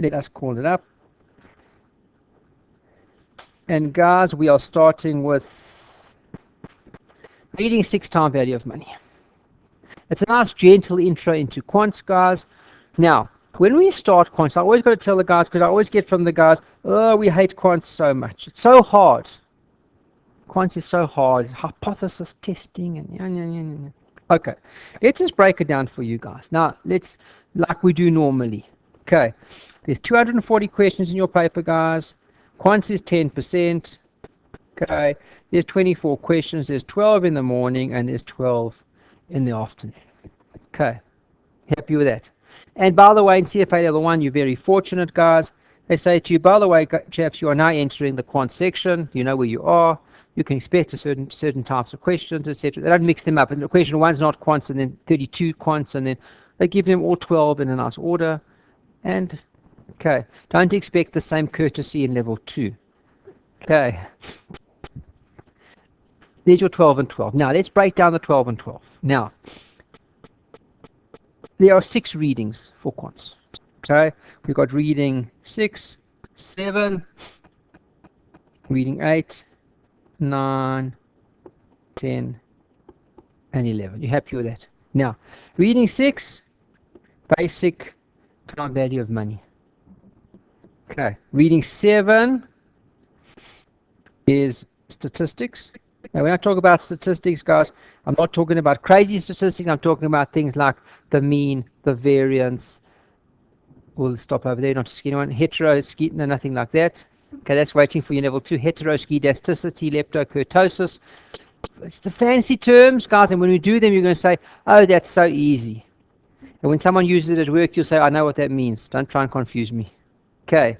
Let us call it up. And guys, we are starting with reading 6 time value of money. It's a nice gentle intro into quants, guys. Now, when we start quants, I always got to tell the guys, because I always get from the guys, oh, we hate quants so much. It's so hard. Quants is so hard. It's hypothesis testing and Okay, let's just break it down for you guys. Now, let's, like we do normally. Okay, there's 240 questions in your paper, guys. Quants is 10%. Okay, there's 24 questions. There's 12 in the morning and there's 12 in the afternoon. Okay, happy with that? And by the way, in CFA Level 1, you're very fortunate, guys. They say to you, by the way, chaps, you are now entering the quant section. You know where you are. You can expect a certain types of questions, etc. They don't mix them up. And the question 1's not quants, and then 32 quants, and then they give them all 12 in a nice order. And, okay, don't expect the same courtesy in Level 2. Okay. There's your 12 and 12. Now, let's break down the 12 and 12. Now, there are 6 readings for quants. Okay, we've got reading 6, 7, reading 8, 9, 10, and 11. You happy with that? Now, reading 6, basic time value of money. Okay, reading 7 is statistics. Now, when I talk about statistics, guys, I'm not talking about crazy statistics. I'm talking about things like the mean, the variance. We'll stop over there, not to skin anyone. Heteroski, no, nothing like that. Okay, that's waiting for you level 2. Heteroskedasticity, leptokurtosis. It's the fancy terms, guys, and when we do them, you're going to say, oh, that's so easy. And when someone uses it at work, you'll say, I know what that means. Don't try and confuse me. Okay.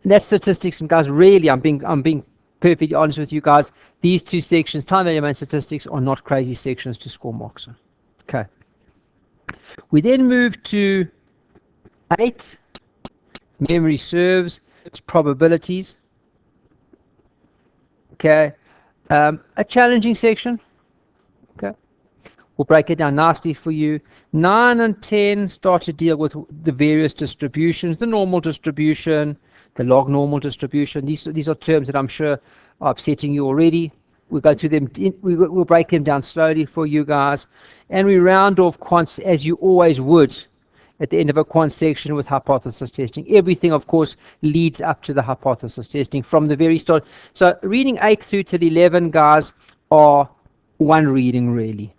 And that's statistics, and guys, really, I'm being perfectly honest with you guys. These 2 sections, time value and statistics, are not crazy sections to score marks on. Okay. We then move to 8, memory serves, it's probabilities. Okay, a challenging section. Okay, we'll break it down nicely for you. 9 and 10 start to deal with the various distributions, the normal distribution, the log normal distribution. These are terms that I'm sure are upsetting you already. We'll go through them. We'll break them down slowly for you guys, and we round off quants as you always would at the end of a quant section with hypothesis testing. Everything, of course, leads up to the hypothesis testing from the very start. So reading 8 through to 11, guys, are one reading, really.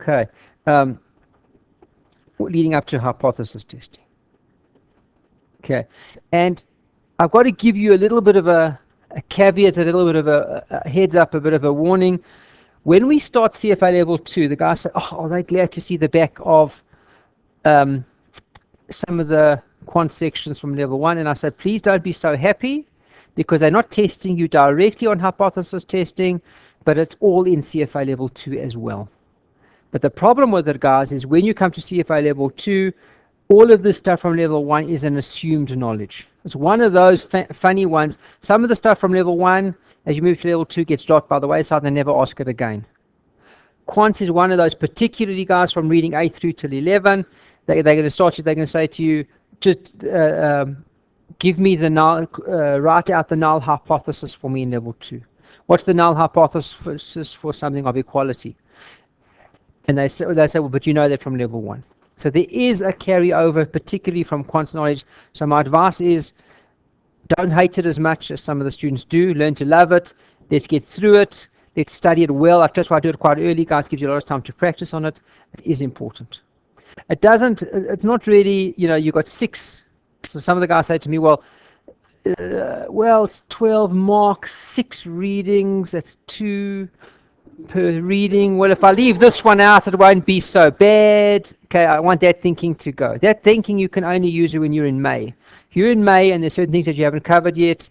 Okay. Leading up to hypothesis testing. Okay. And I've got to give you a little bit of a caveat, a little bit of a heads up, a bit of a warning. When we start CFA Level 2, the guys say, oh, are they glad to see the back of some of the quant sections from Level 1? And I said, please don't be so happy, because they're not testing you directly on hypothesis testing, but it's all in CFA Level 2 as well. But the problem with it, guys, is when you come to CFA Level 2, all of this stuff from Level 1 is an assumed knowledge. It's one of those funny ones. Some of the stuff from Level 1, as you move to Level 2, gets dropped by the wayside and they never ask it again. Quants is one of those, particularly, guys, from reading 8 through till 11. They're going to start you, they're going to say to you, just give me the null, write out the null hypothesis for me in Level 2. What's the null hypothesis for something of equality? And they say, well, but you know that from Level 1. So there is a carryover, particularly from quants knowledge. So my advice is, don't hate it as much as some of the students do. Learn to love it. Let's get through it. Let's study it well. That's why I do it quite early, guys. Gives you a lot of time to practice on it. It is important. It's not really, you've got 6. So some of the guys say to me, well, it's 12 marks, 6 readings, that's 2 per reading. Well, if I leave this one out, it won't be so bad. Okay, I want that thinking to go. That thinking you can only use when you're in May. If you're in May and there's certain things that you haven't covered yet,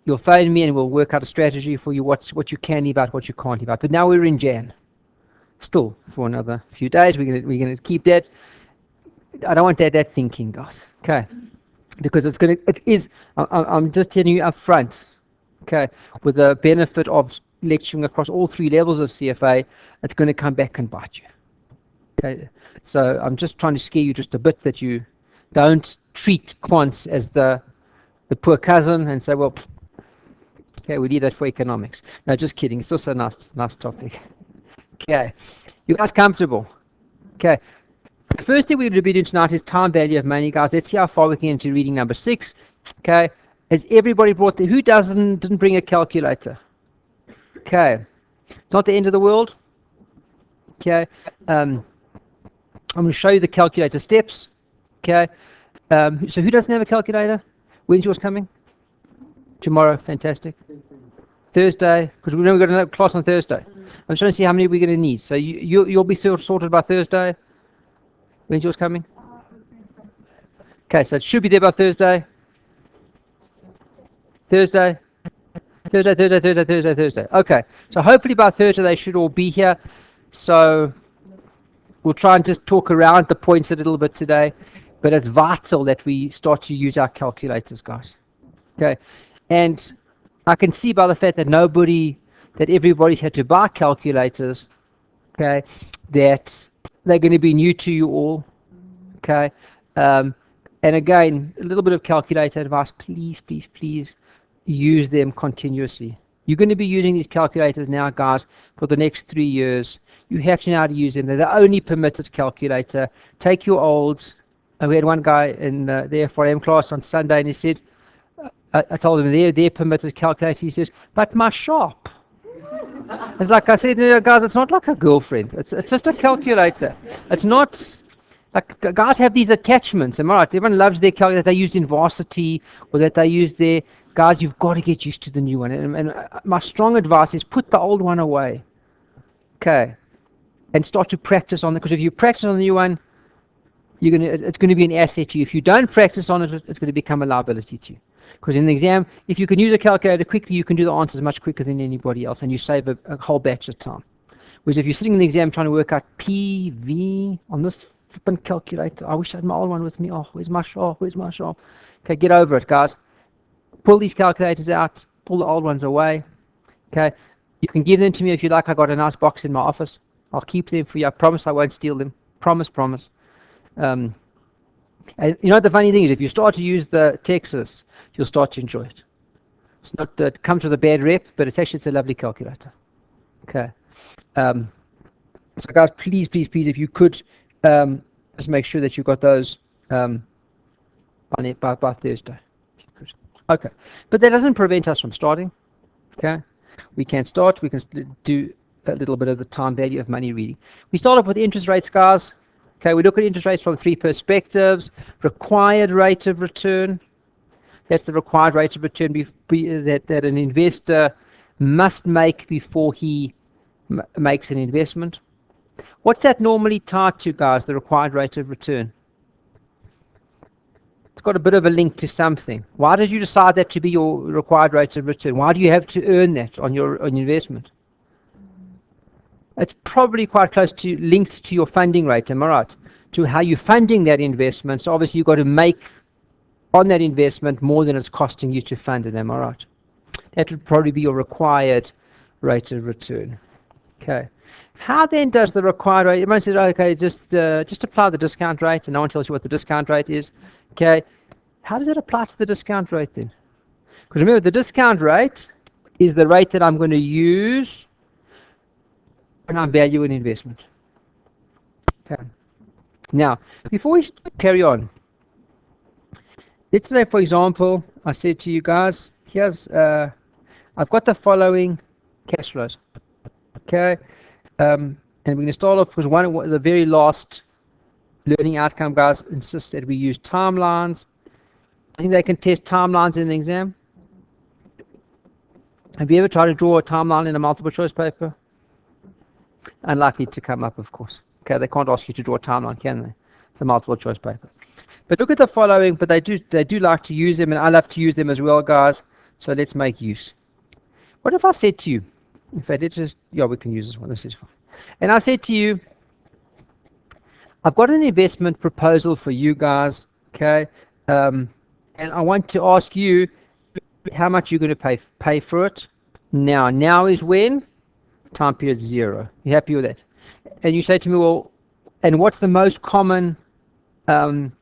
you'll phone me and we'll work out a strategy for you, what you can leave out, what you can't leave out. But now we're in Jan. Still, for another few days, we're gonna keep that. I don't want that thinking, guys. Okay, because I'm just telling you up front. Okay, with the benefit of lecturing across all 3 levels of CFA, it's going to come back and bite you. Okay, so I'm just trying to scare you just a bit that you don't treat quants as the poor cousin and say, well, okay, we need that for economics. No, just kidding. It's also a nice topic. Okay, you guys comfortable? Okay. The first thing we're going to be doing tonight is time value of money, guys. Let's see how far we can get into reading number 6. Okay. Has everybody brought who didn't bring a calculator? Okay. It's not the end of the world. Okay. I'm going to show you the calculator steps. Okay. So who doesn't have a calculator? When's yours coming? Tomorrow. Fantastic. Thursday, because we've got a class on Thursday. I'm trying to see how many we're going to need. So you'll be sorted by Thursday. When's yours coming? Okay, so it should be there by Thursday. Thursday. Okay, so hopefully by Thursday they should all be here. So we'll try and just talk around the points a little bit today. But it's vital that we start to use our calculators, guys. Okay, and I can see by the fact that everybody's had to buy calculators, okay, that they're going to be new to you all, okay. And again, a little bit of calculator advice, please use them continuously. You're going to be using these calculators now, guys, for the next 3 years. You have to know how to use them. They're the only permitted calculator. Take your old, we had one guy in the FRM class on Sunday, and he said, I told him they're permitted calculator. He says, but my shop. It's like I said, guys, it's not like a girlfriend. It's just a calculator. It's not like guys have these attachments. Am I right? Everyone loves their calculator that they used in varsity or that they use their guys. You've got to get used to the new one. And my strong advice is put the old one away. Okay, and start to practice on it. Because if you practice on the new one, it's going to be an asset to you. If you don't practice on it, it's going to become a liability to you. Because in the exam, if you can use a calculator quickly, you can do the answers much quicker than anybody else, and you save a whole batch of time. Whereas if you're sitting in the exam trying to work out PV on this flipping calculator, I wish I had my old one with me. Oh, where's my sharp? Okay, get over it, guys. Pull these calculators out. Pull the old ones away. Okay, you can give them to me if you like. I got a nice box in my office. I'll keep them for you. I promise I won't steal them. Promise. And you know what the funny thing is, if you start to use the Texas, you'll start to enjoy it. It's not that it comes with a bad rep, but it's a lovely calculator. Okay. So guys, please, if you could just make sure that you've got those by Thursday. If you could. Okay. But that doesn't prevent us from starting. Okay. We can start. We can do a little bit of the time value of money reading. We start off with interest rates, guys. Okay, we look at interest rates from 3 perspectives. Required rate of return. That's the required rate of return that an investor must make before he makes an investment. What's that normally tied to, guys, the required rate of return? It's got a bit of a link to something. Why did you decide that to be your required rate of return? Why do you have to earn that on your investment? It's probably quite close to linked to your funding rate, am I right? To how you're funding that investment. So obviously you've got to make on that investment more than it's costing you to fund it, am I right? That would probably be your required rate of return. Okay. How then does the required rate, everyone says, okay, just apply the discount rate, and no one tells you what the discount rate is. Okay. How does it apply to the discount rate then? Because remember, the discount rate is the rate that I'm going to use when I value an investment. Okay. Now, before we carry on, let's say, for example, I said to you guys, here's, I've got the following cash flows. Okay. And we're going to start off because the very last learning outcome, guys, insists that we use timelines. I think they can test timelines in the exam. Have you ever tried to draw a timeline in a multiple choice paper? Unlikely to come up, of course. Okay, they can't ask you to draw a timeline, can they? It's a multiple choice paper. But look at the following, but they do like to use them, and I love to use them as well, guys. So let's make use. What if I said to you, in fact, we can use this one, this is fine. And I said to you, I've got an investment proposal for you guys, okay? And I want to ask you how much you're going to pay for it. Now is when? Time period 0. You happy with that? And you say to me, well, and what's the most common time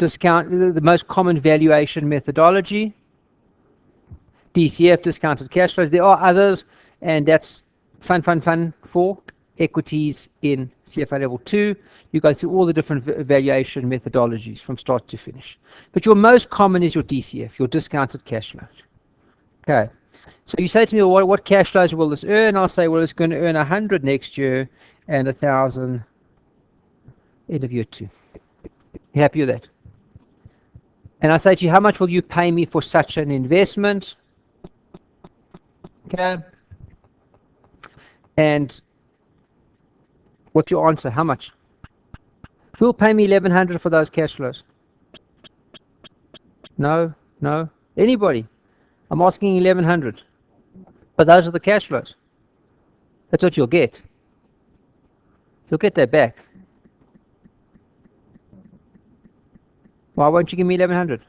the most common valuation methodology. DCF, discounted cash flows. There are others, and that's fun for equities in CFA level 2. You go through all the different valuation methodologies from start to finish. But your most common is your DCF, your discounted cash flows. Okay. So you say to me, well, what cash flows will this earn? I'll say, well, it's going to earn 100 next year and 1,000 end of year 2. You happy with that? And I say to you, how much will you pay me for such an investment? Okay. And what's your answer? How much? Who will pay me 1,100 for those cash flows? No. Anybody? I'm asking 1,100. But those are the cash flows. That's what you'll get. You'll get that back. Why won't you give me 1,100?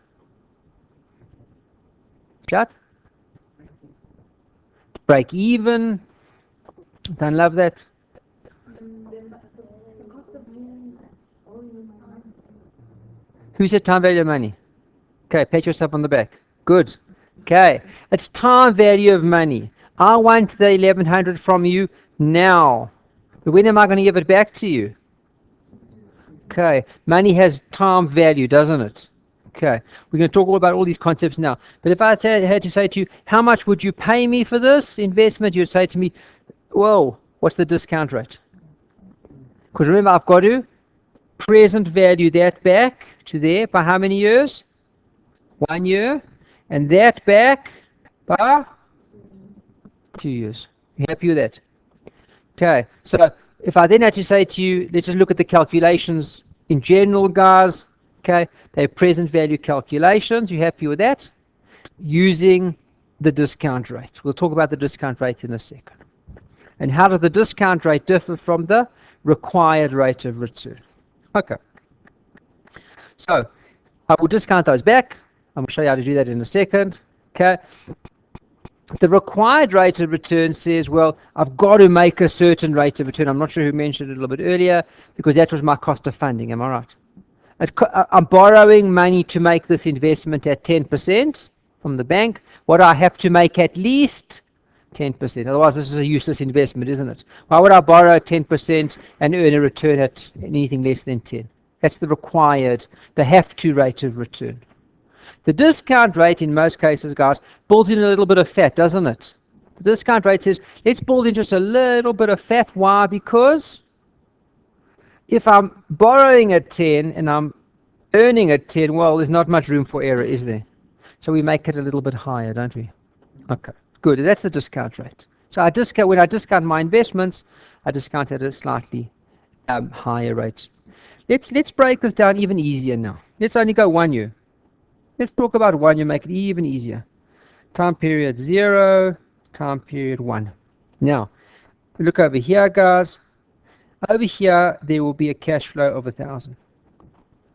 Shut. Break even. Don't love that. Who said time value of money? Okay, pat yourself on the back. Good. Okay, it's time value of money. I want the 1,100 from you now. But when am I going to give it back to you? Okay, money has time value, doesn't it? Okay, we're going to talk all about all these concepts now. But if I had to say to you, how much would you pay me for this investment? You'd say to me, whoa, what's the discount rate? Because remember, I've got to present value that back to there by how many years? 1 year. And that back by 2 years. You happy with that? Okay, so if I then had to say to you, let's just look at the calculations in general, guys. Okay, they're present value calculations. You happy with that? Using the discount rate. We'll talk about the discount rate in a second. And how does the discount rate differ from the required rate of return? Okay. So I will discount those back. I'm going to show you how to do that in a second. Okay. The required rate of return says, well, I've got to make a certain rate of return. I'm not sure who mentioned it a little bit earlier, because that was my cost of funding. Am I right? I'm borrowing money to make this investment at 10% from the bank. What do I have to make at least 10%? Otherwise, this is a useless investment, isn't it? Why would I borrow at 10% and earn a return at anything less than 10? That's the required, the have-to rate of return. The discount rate, in most cases, guys, builds in a little bit of fat, doesn't it? The discount rate says, let's build in just a little bit of fat. Why? Because if I'm borrowing at 10 and I'm earning at 10, well, there's not much room for error, is there? So we make it a little bit higher, don't we? Okay, good. That's the discount rate. So when I discount my investments, I discount at a slightly higher rate. Let's break this down even easier now. Let's only go 1 year. Let's talk about 1 year, make it even easier. Time period 0, time period 1. Now, look over here, guys. Over here, there will be a cash flow of 1,000.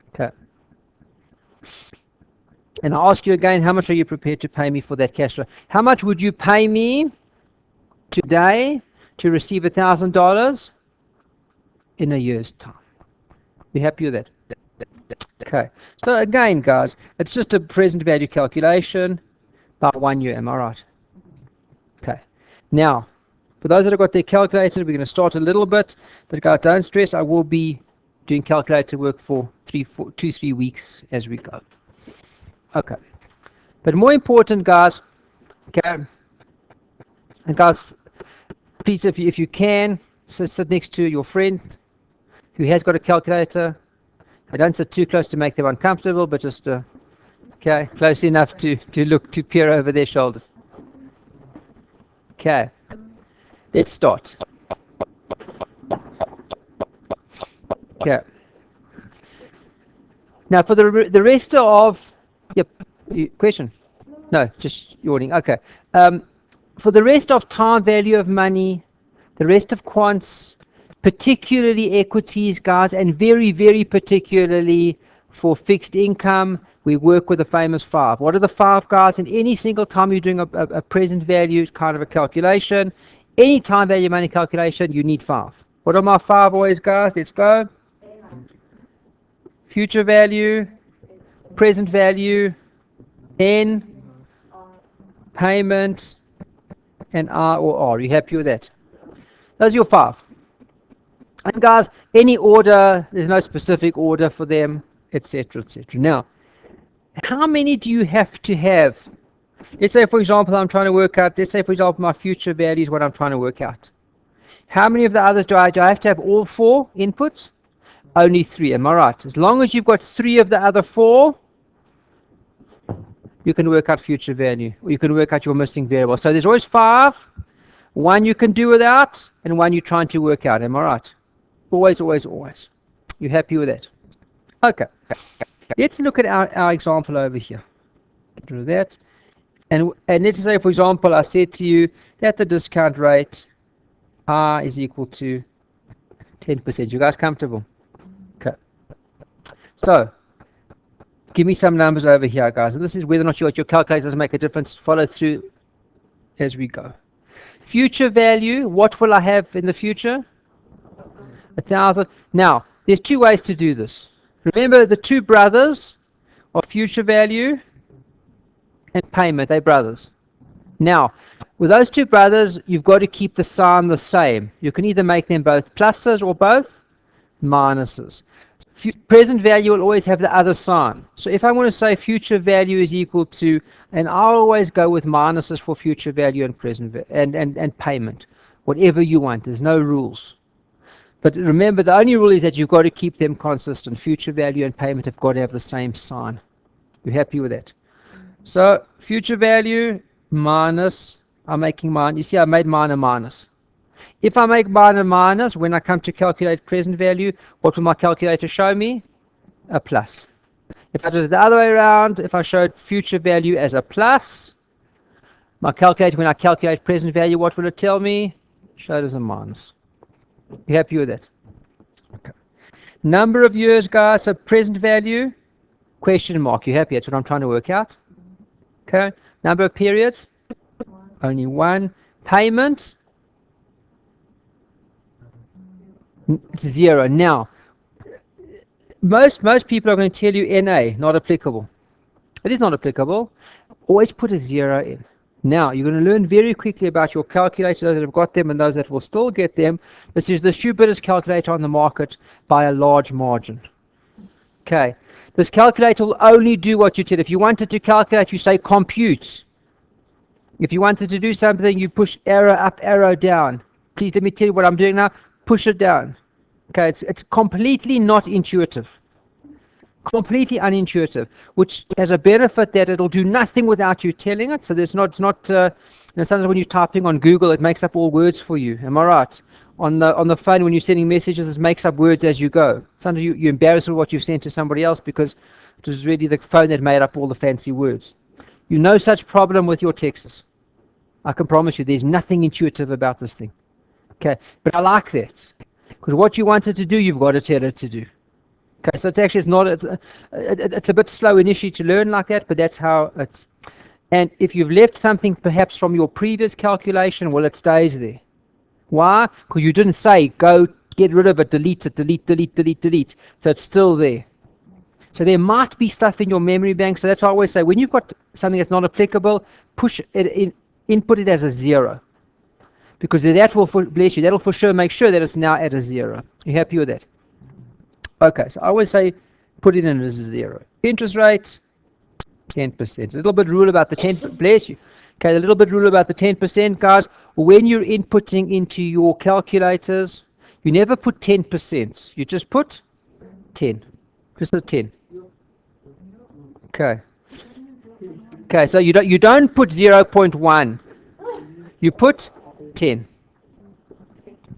Okay. And I ask you again, how much are you prepared to pay me for that cash flow? How much would you pay me today to receive $1,000 in a year's time? You happy with that? Okay. So again, guys, it's just a present value calculation by 1 year. Am I right? Okay. Now, for those that have got their calculator, we're going to start a little bit. But guys, don't stress. I will be doing calculator work for 2-3 weeks as we go. Okay. But more important, guys, okay, and guys, please, if you can, sit next to your friend who has got a calculator. I don't sit too close to make them uncomfortable, but just okay, close enough to peer over their shoulders. Okay, let's start. Okay. Now for the rest of question? No, just yawning. Okay. For the rest of time value of money, the rest of quants, particularly equities, guys, and very, very particularly for fixed income, we work with the famous 5. What are the 5, guys? And any single time you're doing a present value kind of a calculation, any time value money calculation, you need 5. What are my 5 always, guys? Let's go. Future value, present value, N, payment, and R or R. Are you happy with that? Those are your 5. And guys, any order, there's no specific order for them, etc., etc. Now, how many do you have to have? Let's say, for example, I'm trying to work out, let's say, for example, my future value is what I'm trying to work out. How many of the others do I have to have all 4 inputs? Only 3, am I right? As long as you've got 3 of the other 4, you can work out future value, or you can work out your missing variable. So there's always 5, 1 you can do without, and 1 you're trying to work out, am I right? Always, always, always. You happy with that? Okay. Let's look at our example over here. Do that. And let's say, for example, I said to you that the discount rate R is equal to 10%. You guys comfortable? Okay. So, give me some numbers over here, guys. And this is whether or not your calculators make a difference. Follow through as we go. Future value, what will I have in the future? 1,000. Now, there's 2 ways to do this. Remember, the 2 brothers are future value and payment. They're brothers. Now, with those 2 brothers, you've got to keep the sign the same. You can either make them both pluses or both minuses. Present value will always have the other sign. So if I want to say future value is equal to, and I'll always go with minuses for future value and present and payment. Whatever you want. There's no rules. But remember, the only rule is that you've got to keep them consistent. Future value and payment have got to have the same sign. You happy with that? So future value minus, I'm making mine. You see, I made mine a minus. If I make mine a minus, when I come to calculate present value, what will my calculator show me? A plus. If I did it the other way around, if I showed future value as a plus, my calculator, when I calculate present value, what will it tell me? Show it as a minus. You happy with that? Okay. Number of years, guys, so present value, question mark. You happy? That's what I'm trying to work out. Okay. Number of periods, only 1. Payment, it's 0. Now, most people are going to tell you NA, not applicable. It is not applicable. Always put a 0 in. Now, you're going to learn very quickly about your calculators, those that have got them and those that will still get them. This is the stupidest calculator on the market by a large margin. Okay. This calculator will only do what you tell. If you wanted to calculate, you say compute. If you wanted to do something, you push arrow up, arrow down. Please let me tell you what I'm doing now. Push it down. Okay, it's completely not intuitive. Completely unintuitive, which has a benefit that it'll do nothing without you telling it. So there's not sometimes when you're typing on Google, it makes up all words for you. Am I right? On the phone, when you're sending messages, it makes up words as you go. Sometimes you're embarrassed with what you've sent to somebody else because it was really the phone that made up all the fancy words. You no such problem with your texts. I can promise you, there's nothing intuitive about this thing. Okay, but I like that because what you wanted to do, you've got to tell it to do. Okay, so it's a bit slow initially to learn like that, but that's how it's. And if you've left something perhaps from your previous calculation, well, it stays there. Why? Because you didn't say, go get rid of it, delete it, delete. So it's still there. So there might be stuff in your memory bank. So that's why I always say, when you've got something that's not applicable, push it in, input it as a 0. Because that will, bless you, that'll for sure make sure that it's now at a 0. You happy with that? Okay, so I always say put it in as a 0. Interest rate, 10%. A little bit rule about the 10, bless you. Okay, a little bit rule about the 10%, guys. When you're inputting into your calculators, you never put 10%. You just put 10. Just a 10. Okay. Okay, so you don't put 0.1. You put 10.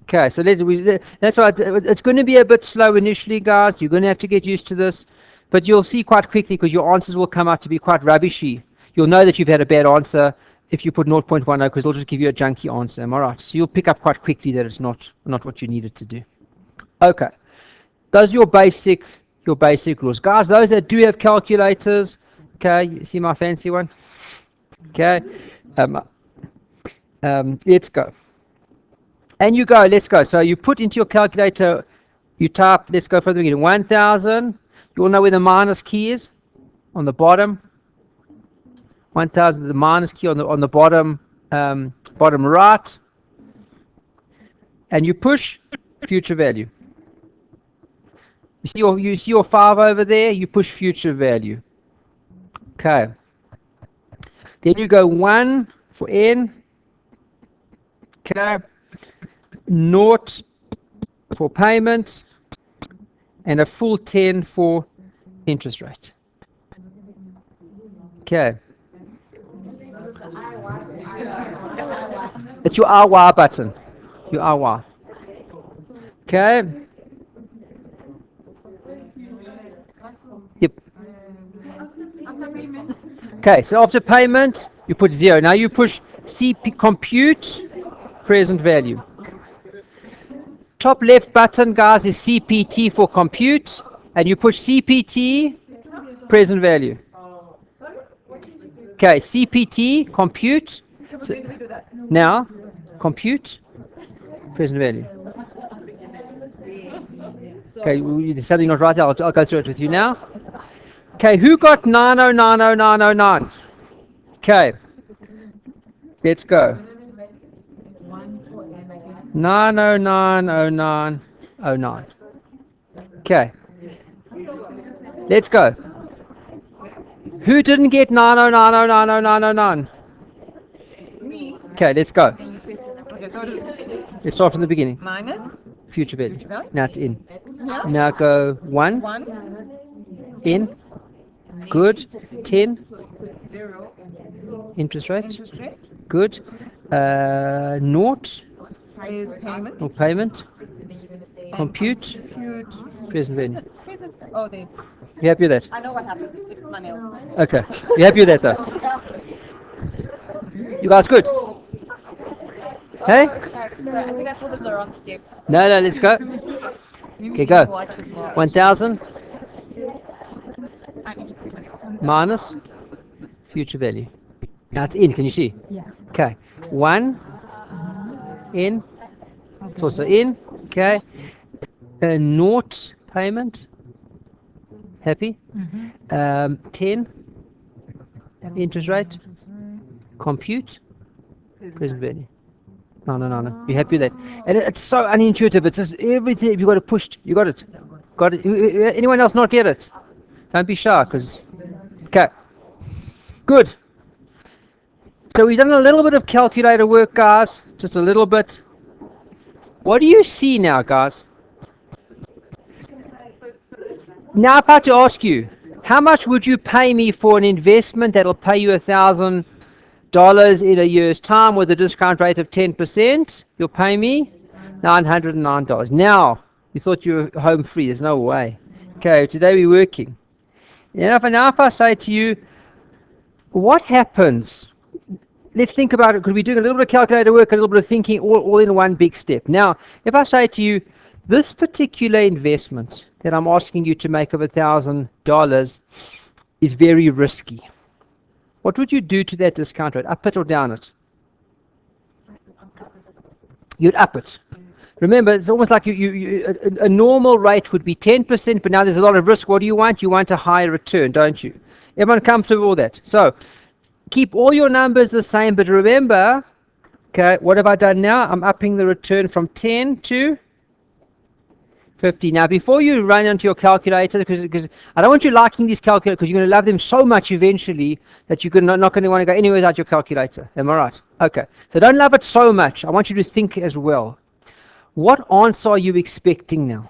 Okay, so that's why it's going to be a bit slow initially, guys. You're going to have to get used to this, but you'll see quite quickly because your answers will come out to be quite rubbishy. You'll know that you've had a bad answer if you put 0.10 because it'll just give you a junky answer. Am I right? So you'll pick up quite quickly that it's not what you needed to do. Okay, those are your basic rules, guys. Those that do have calculators, okay, you see my fancy one. Okay, let's go. And you go, let's go. So you put into your calculator, you type, let's go for the beginning, 1,000. You all know where the minus key is? on the bottom, 1,000, the minus key on the bottom, bottom right, and you push future value. You see your 5 over there, you push future value. Okay. Then you go 1 for N. Okay. 0 for payment, and a full 10 for interest rate. Okay. It's your RY button. Your RY. Okay. Yep. Okay, so after payment, you put 0. Now you push CP compute present value. Top left button, guys, is CPT for compute, and you push CPT present value. Okay, CPT compute. So now compute present value. Okay, there's something not right there. I'll go through it with you now. Okay, who got 9090909? Okay, let's go. 9090909. Okay, let's go. Who didn't get 909090909? Okay, let's go. Let's start from the beginning. Minus Future value. value? Now it's in. Yeah. Now go 1 1, in. Good. 10 0, interest rate. interest rate Good. Naught is payment. or payment. Compute Compute. present value. Present. Oh, they. You happy with that? I know what happens. It's my nails. Okay. You happy with that though? You guys good? Hey? I think I told them the wrong step. No, let's go. Okay, go. 1,000 minus future value. Now it's in, can you see? Yeah. Okay. 1 in. It's also in. Okay. Naught payment. Happy? 10 interest rate. Compute present value. No. You happy with that? And it's so unintuitive. It's just everything. If you got it pushed, you got it. Got it. Anyone else not get it? Don't be shy, because. Okay. Good. So we've done a little bit of calculator work, guys. Just a little bit. What do you see now, guys? Now, if I had to ask you, how much would you pay me for an investment that'll pay you $1,000 in a year's time with a discount rate of 10%? You'll pay me $909. Now, you thought you were home free. There's no way. Okay, today we're working. Now, if I say to you, what happens? Let's think about it. Could we do a little bit of calculator work, a little bit of thinking, all in one big step? Now, if I say to you, this particular investment that I'm asking you to make of $1,000 is very risky, what would you do to that discount rate? Up it or down it? You'd up it. Remember, it's almost like a normal rate would be 10%, but now there's a lot of risk. What do you want? You want a higher return, don't you? Everyone comfortable with that? So keep all your numbers the same, but remember, okay, what have I done now? I'm upping the return from 10 to 50. Now, before you run onto your calculator, because I don't want you liking these calculators, because you're going to love them so much eventually that you're not going to want to go anywhere without your calculator. Am I right? Okay. So don't love it so much. I want you to think as well. What answer are you expecting now?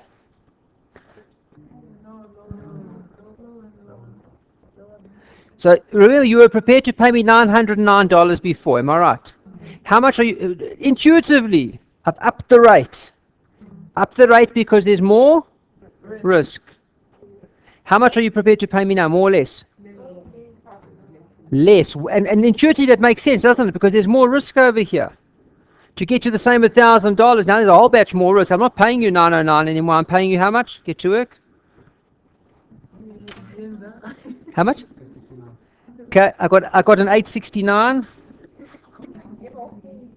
So remember, you were prepared to pay me $909 before. Am I right? How much are you? Intuitively, I've upped the rate. Up the rate because there's more risk. How much are you prepared to pay me now? More or less? Less. And intuitively that makes sense, doesn't it? Because there's more risk over here. To get to the same $1,000, now there's a whole batch more risk. I'm not paying you $909 anymore. I'm paying you how much? Get to work. How much? Okay, I got an $869.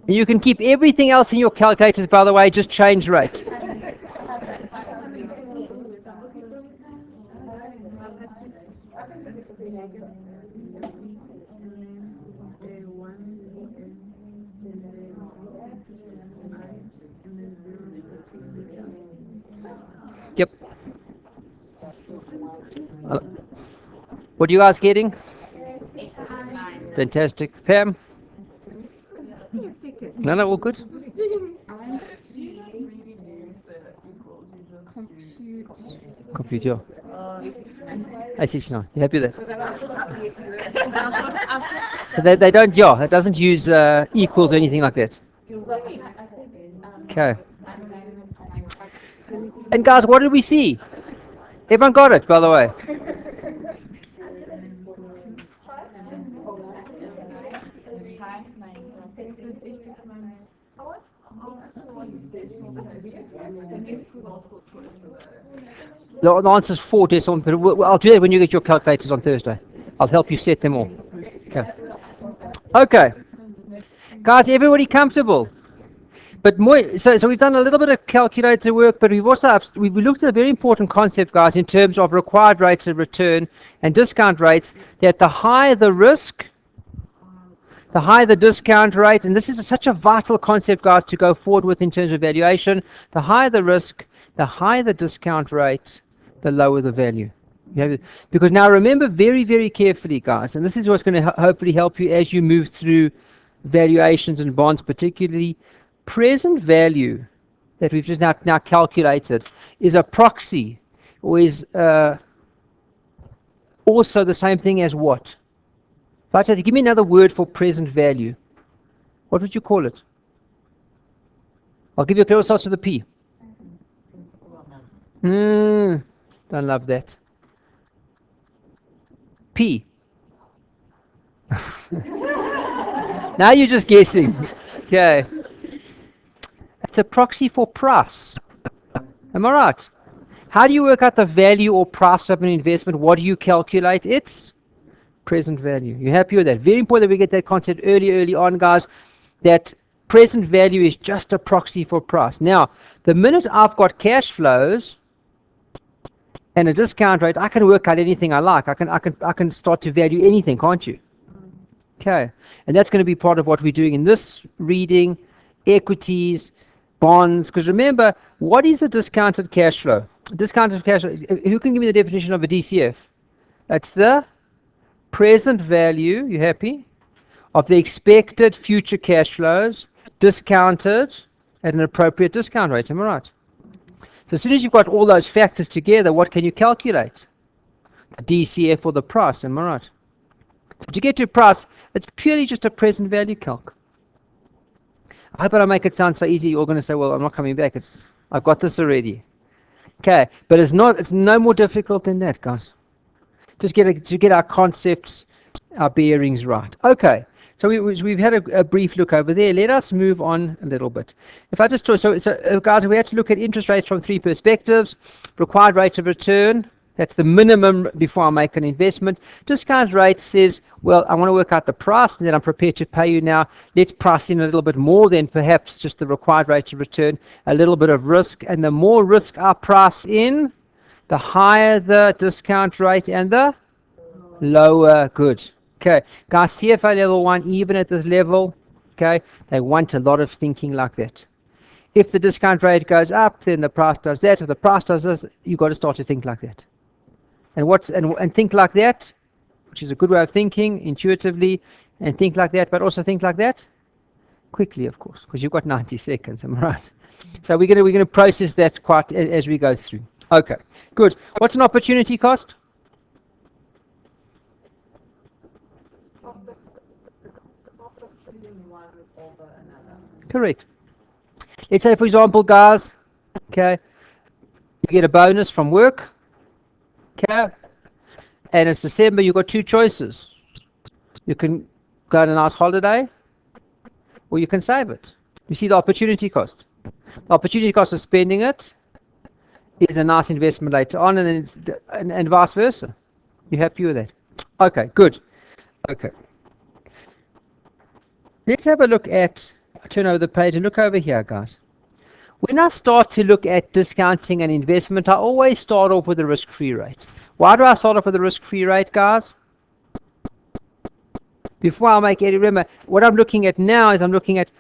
And you can keep everything else in your calculators, by the way, just change rate. Yep. What are you guys getting? Fantastic. Pam? No, no, all good. Compute, yeah. I 69. You happy with that? So they don't, yeah, it doesn't use equals or anything like that. Okay. And guys, what did we see? Everyone got it, by the way. The answer is 4 decimal, but I'll do that when you get your calculators on Thursday. I'll help you set them all. Okay. Okay. Guys, everybody comfortable? But more, so we've done a little bit of calculator work, but we've also we looked at a very important concept, guys, in terms of required rates of return and discount rates, that the higher the risk, the higher the discount rate, and this is such a vital concept, guys, to go forward with in terms of valuation. The higher the risk, the higher the discount rate, the lower the value. Because now remember very, very carefully, guys, and this is what's going to hopefully help you as you move through valuations and bonds, particularly present value that we've just now calculated is a proxy, or is also the same thing as what? If I said, give me another word for present value, what would you call it? I'll give you a clue. It starts with a P. Don't love that. P. Now you're just guessing. Okay. It's a proxy for price. Am I right? How do you work out the value or price of an investment? What do you calculate? It's present value. You happy with that? Very important that we get that concept early on, guys, that present value is just a proxy for price. Now, the minute I've got cash flows and a discount rate, I can work out anything I like. I can start to value anything, can't you? Okay. And that's going to be part of what we're doing in this reading, equities, bonds, because remember, what is a discounted cash flow? Discounted cash flow, who can give me the definition of a DCF? It's the present value, you happy, of the expected future cash flows, discounted at an appropriate discount rate. Am I right? So as soon as you've got all those factors together, what can you calculate? The DCF or the price. Am I right? So to get to price, it's purely just a present value calc. I hope I don't make it sound so easy. You're going to say, well, I'm not coming back. I've got this already. Okay, but it's no more difficult than that, guys. Just get our concepts, our bearings right. Okay, so we've had a brief look over there. Let us move on a little bit. If I just so guys, we had to look at interest rates from 3 perspectives: required rate of return. That's the minimum before I make an investment. Discount rate says, well, I want to work out the price, and then I'm prepared to pay you now. Let's price in a little bit more than perhaps just the required rate of return, a little bit of risk. And the more risk I price in, the higher the discount rate and the lower. Good. Okay. Guys, CFA level 1, even at this level, okay, they want a lot of thinking like that. If the discount rate goes up, then the price does that. If the price does this, you've got to start to think like that. And think like that, which is a good way of thinking, intuitively, and think like that, but also think like that quickly, of course, because you've got 90 seconds, am I right? So we're going to process that quite as we go through. Okay, good. What's an opportunity cost? Correct. Let's say, for example, guys, okay, you get a bonus from work. Okay, and it's December. You've got 2 choices. You can go on a nice holiday, or you can save it. You see the opportunity cost. The opportunity cost of spending it is a nice investment later on, and vice versa. You happy with that? Okay, good. Okay, let's have a look at. Turn over the page and look over here, guys. When I start to look at discounting an investment, I always start off with the risk-free rate. Why do I start off with the risk-free rate, guys? Before I make any, remember, what I'm looking at now is I'm looking at,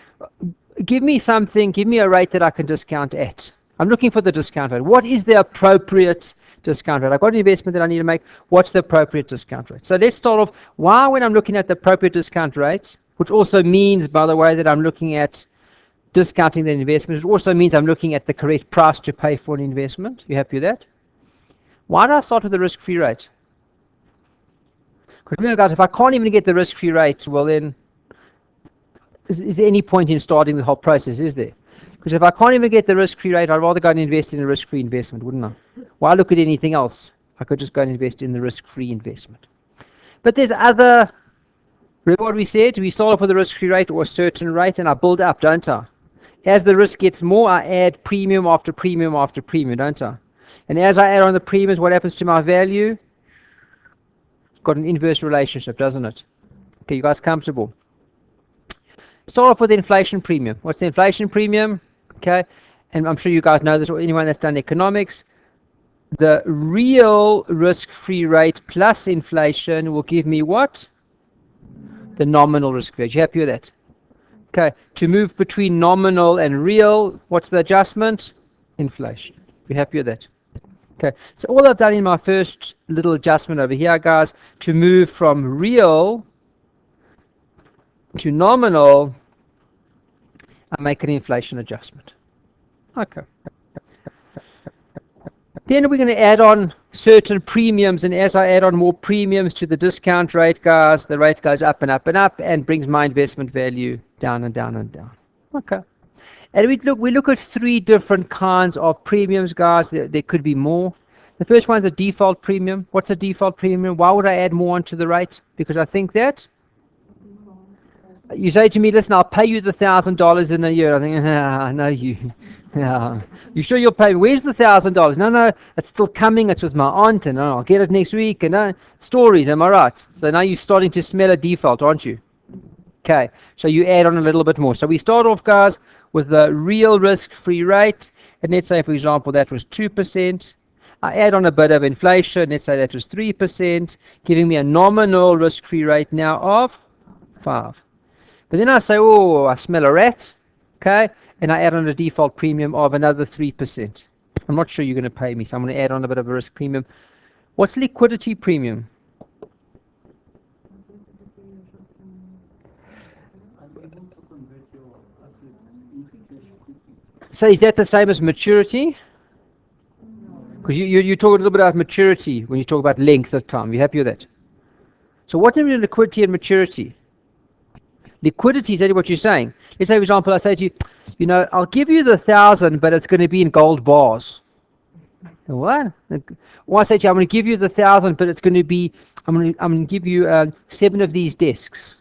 give me a rate that I can discount at. I'm looking for the discount rate. What is the appropriate discount rate? I've got an investment that I need to make. What's the appropriate discount rate? So let's start off, why when I'm looking at the appropriate discount rate, which also means, by the way, that I'm looking at discounting the investment. It also means I'm looking at the correct price to pay for an investment. You happy with that? Why do I start with the risk-free rate? Because remember, guys, if I can't even get the risk-free rate, well then, is there any point in starting the whole process, is there? Because if I can't even get the risk-free rate, I'd rather go and invest in a risk-free investment, wouldn't I? Why look at anything else? I could just go and invest in the risk-free investment. But there's other, remember what we said? We start off with a risk-free rate or a certain rate, and I build up, don't I? As the risk gets more, I add premium after premium after premium, don't I? And as I add on the premiums, what happens to my value? It's got an inverse relationship, doesn't it? Okay, you guys comfortable? Start off with the inflation premium. What's the inflation premium? Okay, and I'm sure you guys know this, or anyone that's done economics. The real risk-free rate plus inflation will give me what? The nominal risk-free rate. You happy with that? Okay, to move between nominal and real, what's the adjustment? Inflation. You happy with that? Okay, so all I've done in my first little adjustment over here, guys, to move from real to nominal, I make an inflation adjustment. Okay. Then we're going to add on certain premiums, and as I add on more premiums to the discount rate, guys, the rate goes up and up and up and brings my investment value down and down and down. Okay. And we look at three different kinds of premiums, guys. There could be more. The first one is a default premium. What's a default premium? Why would I add more onto the rate? Because I think that you say to me, listen, I'll pay you the $1,000 in a year. I think, no, you sure you'll pay me? Where's the $1,000? No, it's still coming. It's with my aunt, and I'll get it next week. And stories, am I right? So now you're starting to smell a default, aren't you? Okay, so you add on a little bit more. So we start off, guys, with the real risk-free rate. And let's say, for example, that was 2%. I add on a bit of inflation. Let's say that was 3%, giving me a nominal risk-free rate now of 5. But then I say, oh, I smell a rat, okay? And I add on a default premium of another 3%. I'm not sure you're going to pay me, so I'm going to add on a bit of a risk premium. What's liquidity premium? So is that the same as maturity? Because you talk a little bit about maturity when you talk about length of time. You happy with that? So what's in liquidity and maturity? Liquidity is exactly what you're saying. Let's say, for example, I say to you, I'll give you the 1,000, but it's going to be in gold bars. What? Or I say to you, I'm going to give you the 1,000, but it's going to be, I'm going to give you 7 of these discs.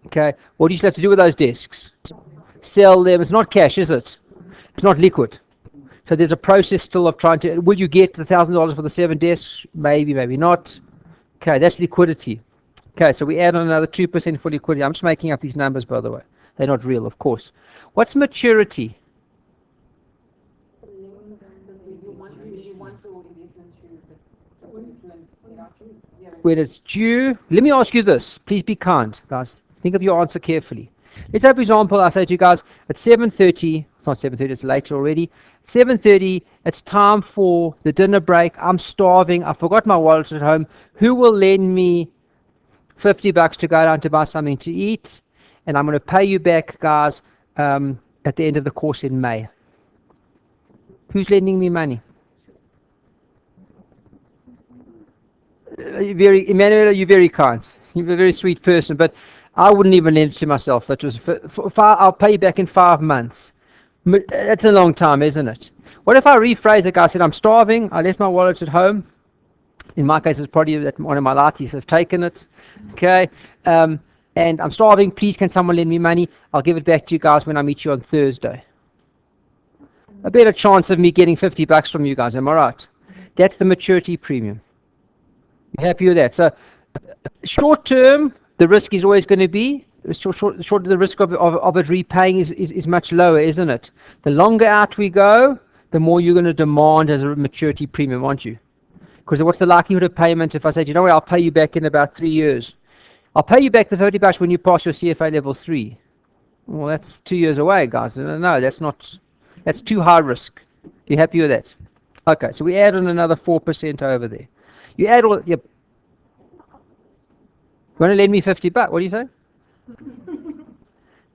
Okay. What do you still have to do with those discs? Sell them. It's not cash, is it? It's not liquid. So there's a process still of trying to. Will you get the $1,000 for the 7 discs? Maybe, maybe not. Okay, that's liquidity. Okay, so we add on another 2% for liquidity. I'm just making up these numbers, by the way. They're not real, of course. What's maturity? When it's due. Let me ask you this. Please be kind, guys. Think of your answer carefully. Let's say, for example, I say to you guys, at 7:30, it's not 7:30, it's later already. 7:30, it's time for the dinner break. I'm starving. I forgot my wallet at home. Who will lend me $50 to go down to buy something to eat? And I'm going to pay you back, guys, at the end of the course in May. Who's lending me money? Emmanuel, you're very kind. You're a very sweet person, but I wouldn't even lend it to myself. It was I'll pay you back in 5 months. That's a long time, isn't it? What if I rephrase it? I said, I'm starving. I left my wallet at home. In my case, it's probably that one of my latis have taken it. Okay. And I'm starving. Please, can someone lend me money? I'll give it back to you guys when I meet you on Thursday. A better chance of me getting $50 from you guys. Am I right? That's the maturity premium. You happy with that? So short term, the risk is always going to be short. The risk of it repaying is much lower, isn't it? The longer out we go, the more you're going to demand as a maturity premium, aren't you? Because what's the likelihood of payment if I say, you know what, I'll pay you back in about 3 years? I'll pay you back the 50 bucks when you pass your CFA level 3. Well, that's 2 years away, guys. No, that's too high risk. You happy with that? Okay, so we add on another 4% over there. You add all, yep. You want to lend me 50 bucks? What do you say?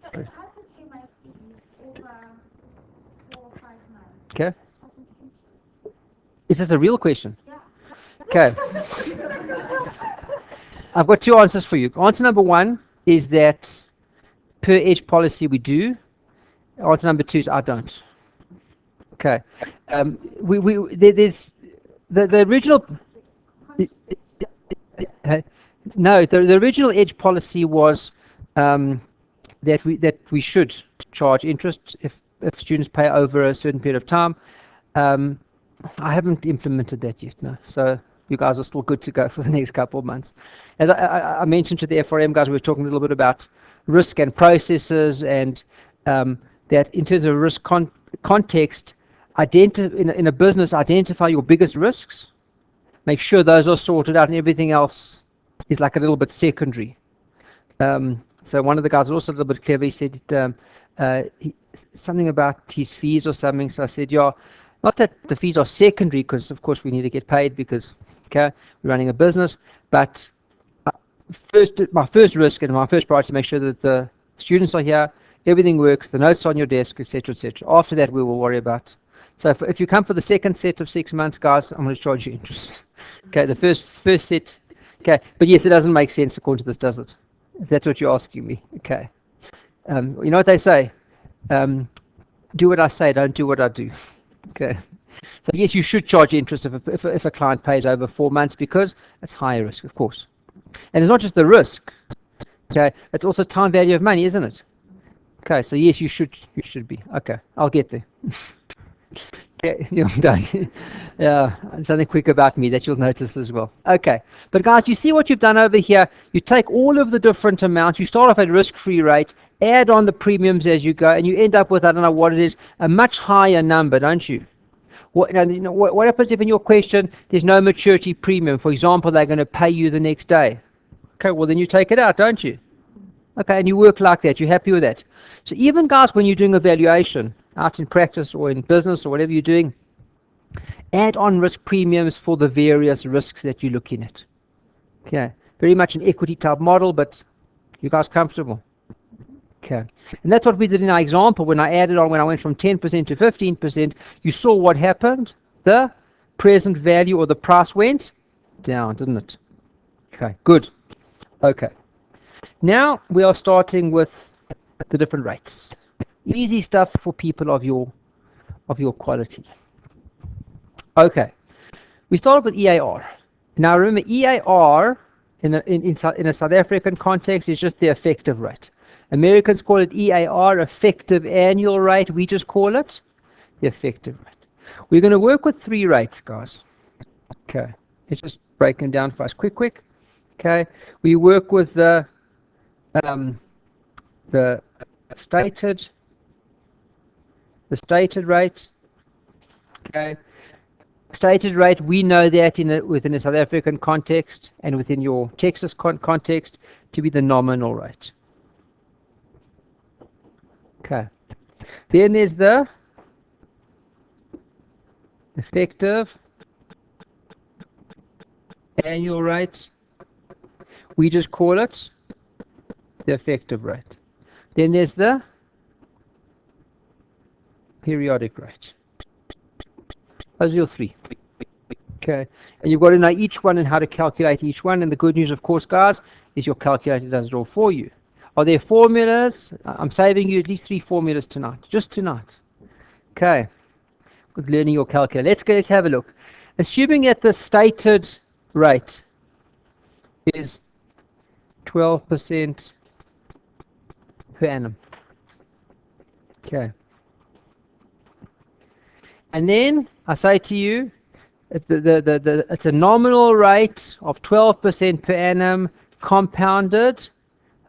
So if I had to pay my fee over 4 or 5 months. Okay. Is this a real question? Yeah. Okay. I've got 2 answers for you. Answer number 1 is that per edge policy we do. Answer number 2 is I don't. Okay. There's the original. No, the original edge policy was that we should charge interest if students pay over a certain period of time. I haven't implemented that yet, no. So you guys are still good to go for the next couple of months. As I mentioned to the FRM guys, we were talking a little bit about risk and processes, and that in terms of risk context, in a business, identify your biggest risks, make sure those are sorted out, and everything else is like a little bit secondary. So one of the guys was also a little bit clever. He said something about his fees or something. So I said, yeah, not that the fees are secondary, because of course we need to get paid because we're running a business, but my first risk and my first priority is to make sure that the students are here, everything works, the notes are on your desk, etc., etc. After that, we will worry about. So if you come for the second set of 6 months, guys, I'm going to charge you interest. Okay, the first set. Okay, but yes, it doesn't make sense according to this, does it? If that's what you're asking me. Okay. You know what they say? Do what I say, don't do what I do. Okay. So yes, you should charge interest if a client pays over 4 months, because it's higher risk, of course. And it's not just the risk. Okay, it's also time value of money, isn't it? Okay, so yes, you should be. Okay, I'll get there. Okay, you're done. Yeah, something quick about me that you'll notice as well. Okay, but guys, you see what you've done over here? You take all of the different amounts, you start off at risk-free rate, add on the premiums as you go, and you end up with, I don't know what it is, a much higher number, don't you? What happens if in your question there's no maturity premium? For example, they're going to pay you the next day. Okay, well then you take it out, don't you? Okay, and you work like that. You're happy with that. So even guys, when you're doing a valuation out in practice or in business or whatever you're doing, add on risk premiums for the various risks that you're looking at. Okay, very much an equity type model, but you guys comfortable? Okay, and that's what we did in our example. When I went from 10% to 15%, you saw what happened. The present value or the price went down, didn't it? Okay, good. Okay, now we are starting with the different rates. Easy stuff for people of your quality. Okay, we started with EAR. Now remember, EAR in a South African context is just the effective rate. Americans call it EAR, effective annual rate. We just call it the effective rate. We're going to work with 3 rates, guys. Okay, let's just break them down for us quick. Okay, we work with the stated rate. Okay, stated rate, we know that within a South African context and within your Texas context to be the nominal rate. Okay, then there's the effective annual rate. We just call it the effective rate. Then there's the periodic rate. Those are your 3. Okay, and you've got to know each one and how to calculate each one. And the good news, of course, guys, is your calculator does it all for you. Are there formulas? I'm saving you at least 3 formulas tonight, just tonight. Okay, with learning your calculator. Let's have a look. Assuming that the stated rate is 12% per annum. Okay. And then I say to you, it's a nominal rate of 12% per annum compounded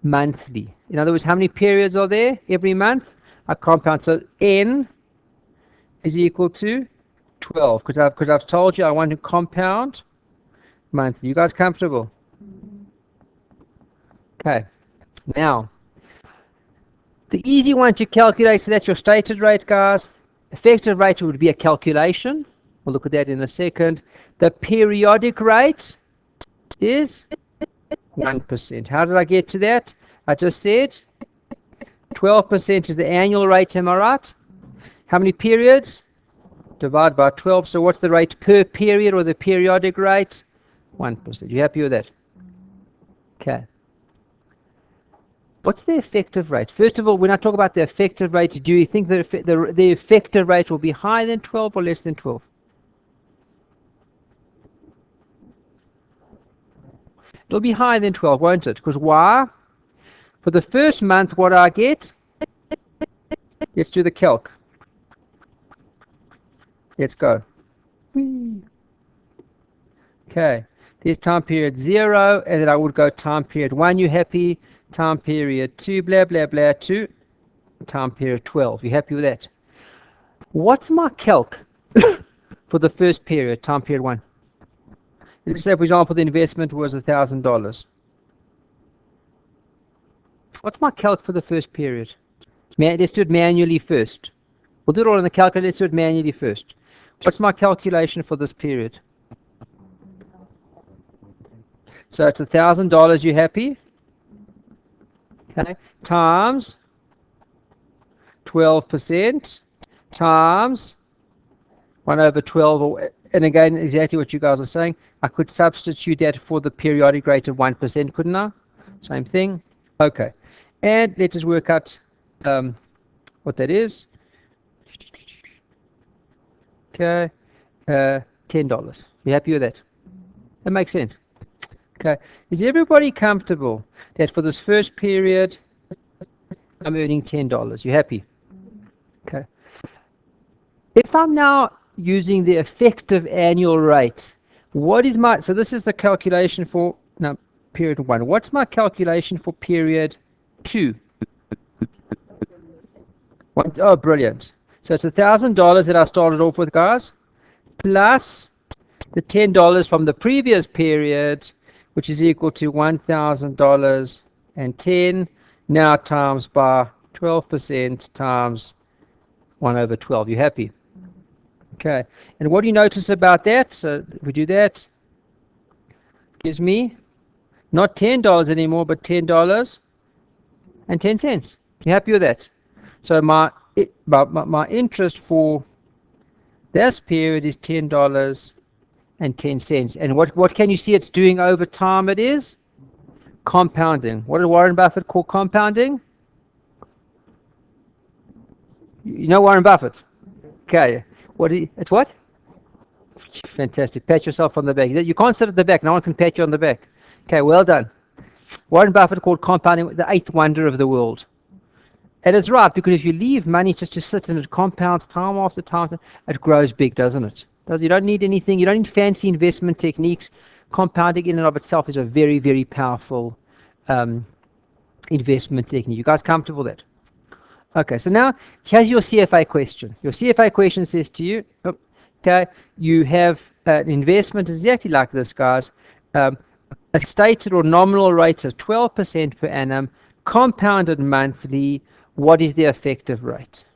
monthly. In other words, how many periods are there every month? I compound. So N is equal to 12, because I've told you I want to compound monthly. You guys comfortable? Okay. Now, the easy one to calculate, so that's your stated rate, guys. Effective rate would be a calculation. We'll look at that in a second. The periodic rate is 1%. How did I get to that? I just said 12% is the annual rate, am I right? How many periods? Divide by 12. So what's the rate per period, or the periodic rate? 1%. You happy with that? Okay. What's the effective rate? First of all, when I talk about the effective rate, do you think that the effective rate will be higher than 12 or less than 12? It'll be higher than 12, won't it? Because why? For the first month, what do I get? Let's do the calc. Let's go. Okay. There's time period 0, and then I would go time period 1. You happy? Time period 2, blah, blah, blah, 2. Time period 12. You happy with that? What's my calc for the first period, time period 1? Let's say, for example, the investment was $1,000. What's my calc for the first period? Let's do it manually first. We'll do it all in the calculator. Let's do it manually first. What's my calculation for this period? So it's $1,000. You happy? Okay. Times 12% times 1 over 12. And again, exactly what you guys are saying. I could substitute that for the periodic rate of 1%, couldn't I? Same thing. Okay. And let us work out what that is. Okay. $10. You happy with that? That makes sense. Okay. Is everybody comfortable that for this first period, I'm earning $10? You happy? Okay. If I'm now using the effective annual rate, what is my, so this is the calculation for, no, period 1. What's my calculation for period 2? Oh, brilliant. So it's $1,000 that I started off with, guys, plus the $10 from the previous period, which is equal to $1,010, now times by 12% times 1 over 12. You happy? Okay. And what do you notice about that? So we do that. Gives me not $10 anymore, but $10.10. You happy with that? So my interest for this period is $10.10. And what can you see it's doing over time? It is compounding. What did Warren Buffett call compounding? You know Warren Buffett? Okay. It's what? Fantastic. Pat yourself on the back. You can't sit at the back. No one can pat you on the back. Okay, well done. Warren Buffett called compounding the 8th wonder of the world. And it's right, because if you leave money just to sit and it compounds time after time, it grows big, doesn't it? You don't need anything. You don't need fancy investment techniques. Compounding in and of itself is a very, very powerful investment technique. You guys comfortable with that? Okay, so now here's your CFA question. Your CFA question says to you, okay, you have an investment exactly like this, guys. A stated or nominal rate of 12% per annum, compounded monthly. What is the effective rate?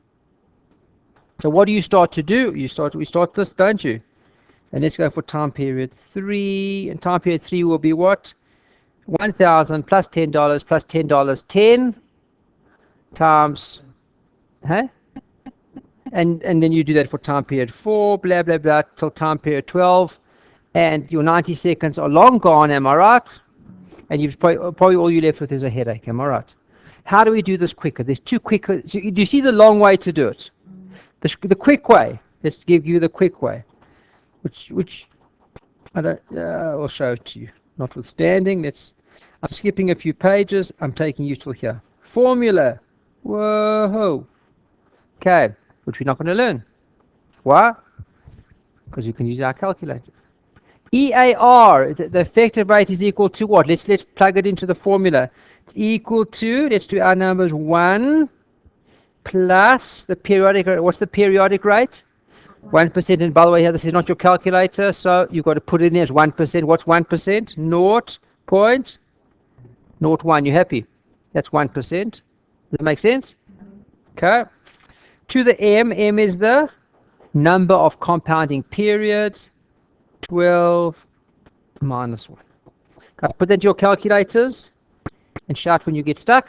So what do you start to do? We start this, don't you? And let's go for time period 3. And time period 3 will be what? 1,000 plus $10 plus $10.10 times, huh? And then you do that for time period 4, blah, blah, blah, till time period 12. And your 90 seconds are long gone, am I right? And you've probably all you're left with is a headache, am I right? How do we do this quicker? There's two quicker. Do you see the long way to do it? The quick way. Let's give you the quick way. Which I don't. I'll show it to you. Notwithstanding, I'm skipping a few pages. I'm taking you till here. Formula. Whoa. Okay, which we're not going to learn. Why? Because you can use our calculators. EAR, the effective rate, is equal to what? Let's plug it into the formula. It's equal to, let's do our numbers, 1 plus the periodic rate. What's the periodic rate? 1%, and by the way, here, this is not your calculator, so you've got to put it in there as 1%. What's 1%? 0.01. You happy? That's 1%. Does that make sense? Okay. To the M is the number of compounding periods. 12 minus 1. Guys, put that into your calculators and shout when you get stuck.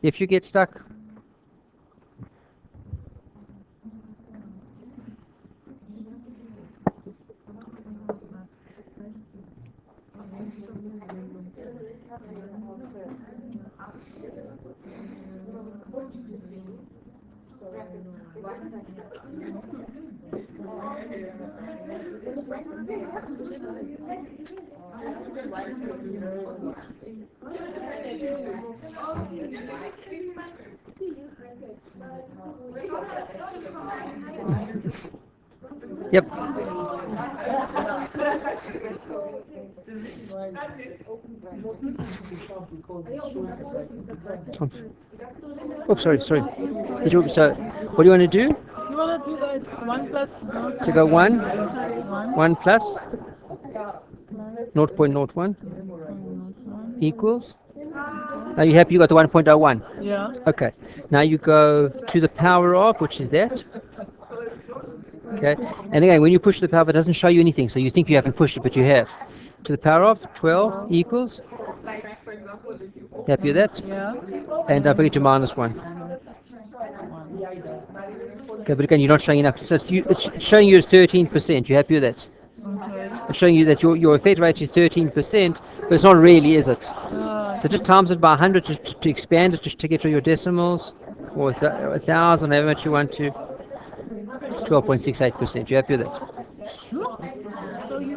If you get stuck. Yep. Oh, sorry. So, what do you want to do? You want to do that 1 plus? So go 1 1 plus 0.01 equals. Are you happy you got the 1.01? Yeah. Okay. Now you go to the power of, which is that. Okay. And again, when you push the power, it doesn't show you anything, so you think you haven't pushed it, but you have. To the power of 12 equals. Happy with that? Yeah. And don't forget to minus 1. Okay, but again, you're not showing enough. So it's showing you as 13%. You happy with that? Okay. It's showing you that your effect rate is 13%, but it's not really, is it? So just times it by 100 to expand it, just to get to your decimals, or 1,000, however much you want to. It's 12.68%. You happy with that? So you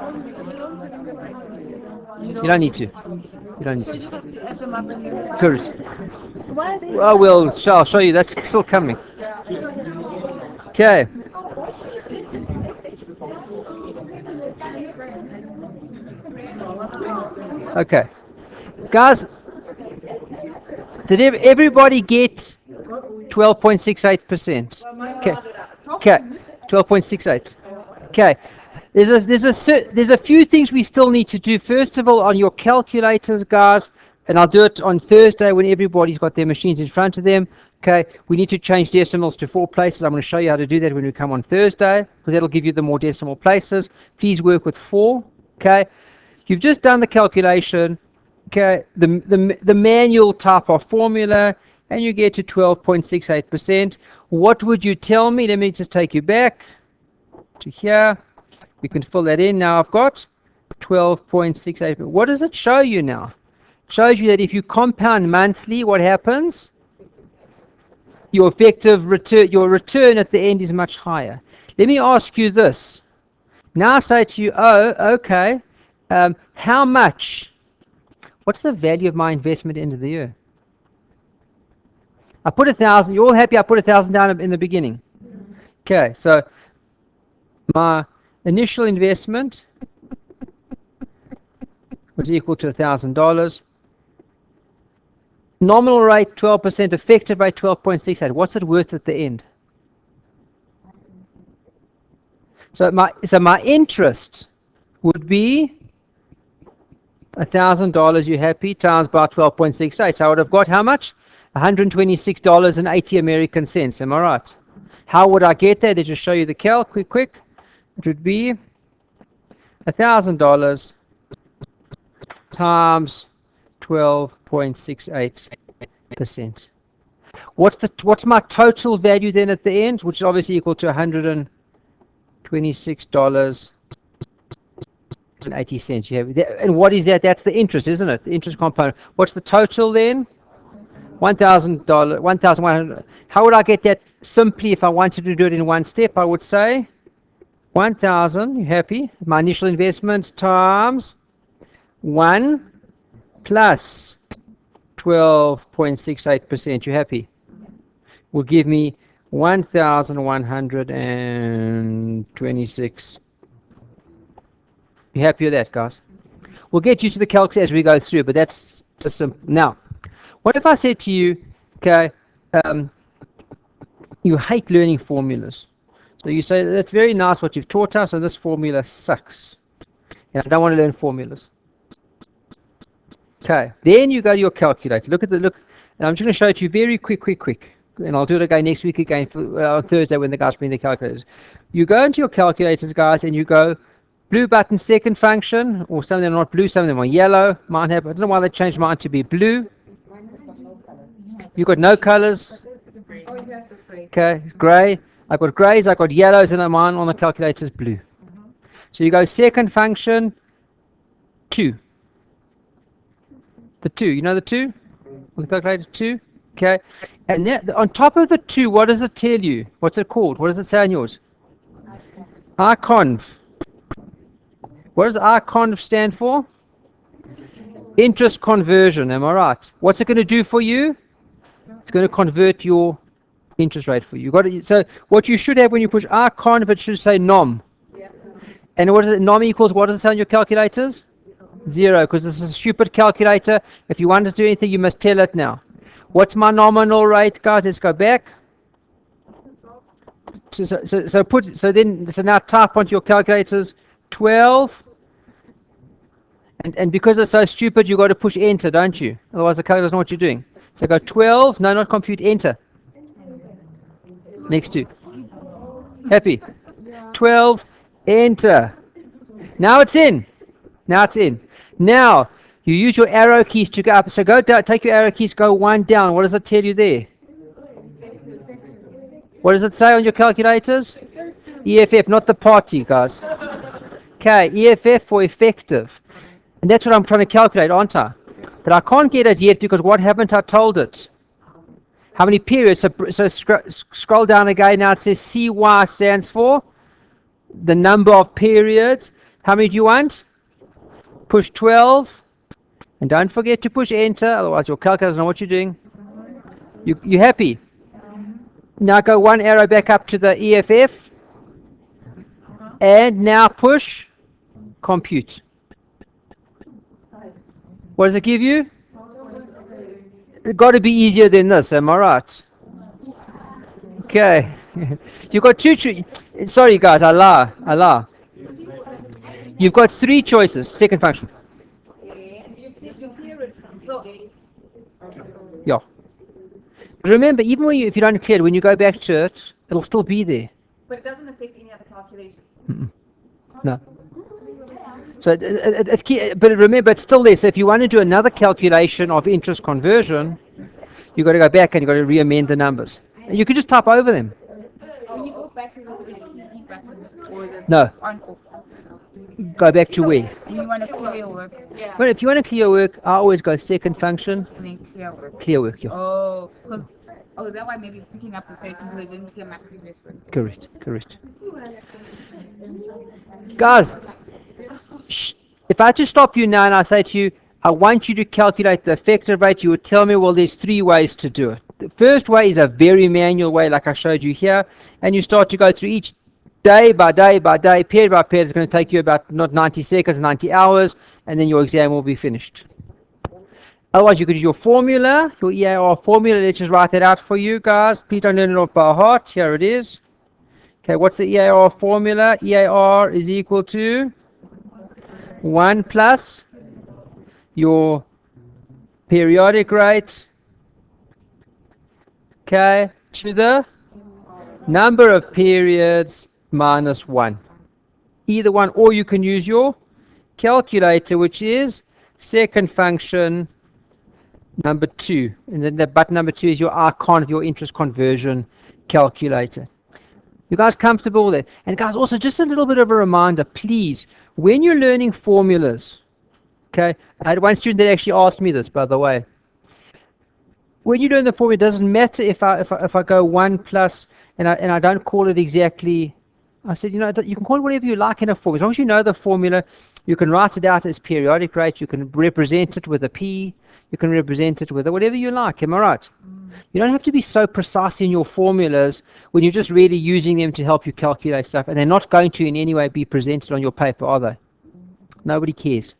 don't need to. You don't need So to. you just have to add them up and you... Correct. Why are they... Well, I'll show you. That's still coming. Okay. Okay. Guys, did everybody get 12.68%? Okay. Okay. 12.68. Okay. There's a few things we still need to do. First of all, on your calculators, guys, and I'll do it on Thursday when everybody's got their machines in front of them. Okay, we need to change decimals to 4 places. I'm going to show you how to do that when we come on Thursday, because that'll give you the more decimal places. Please work with 4. Okay, you've just done the calculation. Okay, the manual type of formula, and you get to 12.68%. What would you tell me? Let me just take you back to here. We can fill that in. Now I've got 12.68. What does it show you now? It shows you that if you compound monthly, what happens? Your effective return, your return at the end is much higher. Let me ask you this. Now I say to you, oh, okay, how much? What's the value of my investment at the end of the year? I put 1,000. You're all happy I put 1,000 down in the beginning. Okay, so my initial investment was equal to $1,000. Nominal rate 12%, effective rate 12.68. What's it worth at the end? So my interest would be $1,000. You happy? Times by 12.68. So I would have got how much? $126.80 American cents. Am I right? How would I get that? Let's just show you the calc quick. It would be $1,000 times 12.68%. What's my total value then at the end, which is obviously equal to $126.80. You have that, and what is that? That's the interest, isn't it? The interest component. What's the total then? $1,000, $1,100. How would I get that simply if I wanted to do it in one step? I would say 1,000. You happy? My initial investment times 1 plus 12.68%. You happy? Will give me 1,126. You happy with that, guys? We'll get used to the calcs as we go through, but that's just simple. Now, what if I said to you, okay, you hate learning formulas. So So you say, that's very nice what you've taught us, and this formula sucks. And I don't want to learn formulas. Okay, then you go to your calculator. Look, and I'm just going to show it to you very quick. And I'll do it again next week again for, on Thursday when the guys bring the calculators. You go into your calculators, guys, and you go blue button second function, or some of them are not blue, some of them are yellow. Mine have, I don't know why they changed mine to be blue. You've got no colors. Oh, you have this grey. Okay, grey. I've got greys, I've got yellows, and mine on the calculator is blue. So you go second function, 2. The 2, you know the 2? On the calculator, 2. Okay, and then on top of the 2, what does it tell you? What's it called? What does it say on yours? iconv. What does iconv stand for? Interest conversion, am I right? What's it going to do for you? It's going to convert your interest rate for you. So what you should have when you push iconv, it should say nom. And what is it? Nom equals, what does it say on your calculators? 0, because this is a stupid calculator. If you want to do anything, you must tell it now. What's my nominal rate, guys? Let's go back. So now type onto your calculators 12. And because it's so stupid, you've got to push enter, don't you? Otherwise the calculator doesn't know what you're doing. So go 12, no, not compute, enter. Next to. Happy? 12, enter. Now it's in. Now, you use your arrow keys to go up. So go down, take your arrow keys, go 1 down. What does it tell you there? What does it say on your calculators? EFF, not the party, guys. Okay, EFF for effective. And that's what I'm trying to calculate, aren't I? But I can't get it yet because what haven't I told it? How many periods? So scroll down again. Now it says CY stands for the number of periods. How many do you want? Push 12. And don't forget to push enter, otherwise your calculator doesn't know what you're doing. You happy? Now go 1 arrow back up to the EFF. And now push compute. What does it give you? It's got to be easier than this, am I right? Okay. You've got 2 sorry guys, I lie. You've got 3 choices, second function. Yeah. But remember, even when if you don't clear it, when you go back to it, it'll still be there. But it doesn't affect any other calculations. No. So it's key, but remember, it's still there. So if you want to do another calculation of interest conversion, you've got to go back and you've got to re-amend the numbers. And you can just type over them. When you go back to the CE button, or is it No. on off? Go back to where? When you want to clear your work, Well, if you want to clear work, I always go second function, and then clear work. clear work. Yeah. Oh, is that why maybe it's picking up the 13 because it didn't clear my previous work? Correct. Guys, if I just stop you now and I say to you, I want you to calculate the effective rate, you would tell me, well, there's 3 ways to do it. The first way is a very manual way, like I showed you here, and you start to go through each day by day by day, period by period. It's going to take you about not 90 seconds, 90 hours, and then your exam will be finished. Otherwise, you could use your formula, your EAR formula. Let's just write that out for you guys. Please don't learn it off by heart. Here it is. Okay, what's the EAR formula? EAR is equal to 1 plus your periodic rate, okay, to the number of periods minus 1. Either one, or you can use your calculator, which is second function number 2. And then the button number 2 is your icon of your interest conversion calculator. You guys comfortable with it? And guys, also just a little bit of a reminder, please, when you're learning formulas, okay, I had one student that actually asked me this, by the way. When you learn the formula, it doesn't matter if I go 1 plus and I don't call it exactly. I said, you know, you can call it whatever you like in a formula. As long as you know the formula, you can write it out as periodic rate. You can represent it with a P. You can represent it with whatever you like. Am I right? You don't have to be so precise in your formulas when you're just really using them to help you calculate stuff, and they're not going to in any way be presented on your paper, are they? Nobody cares.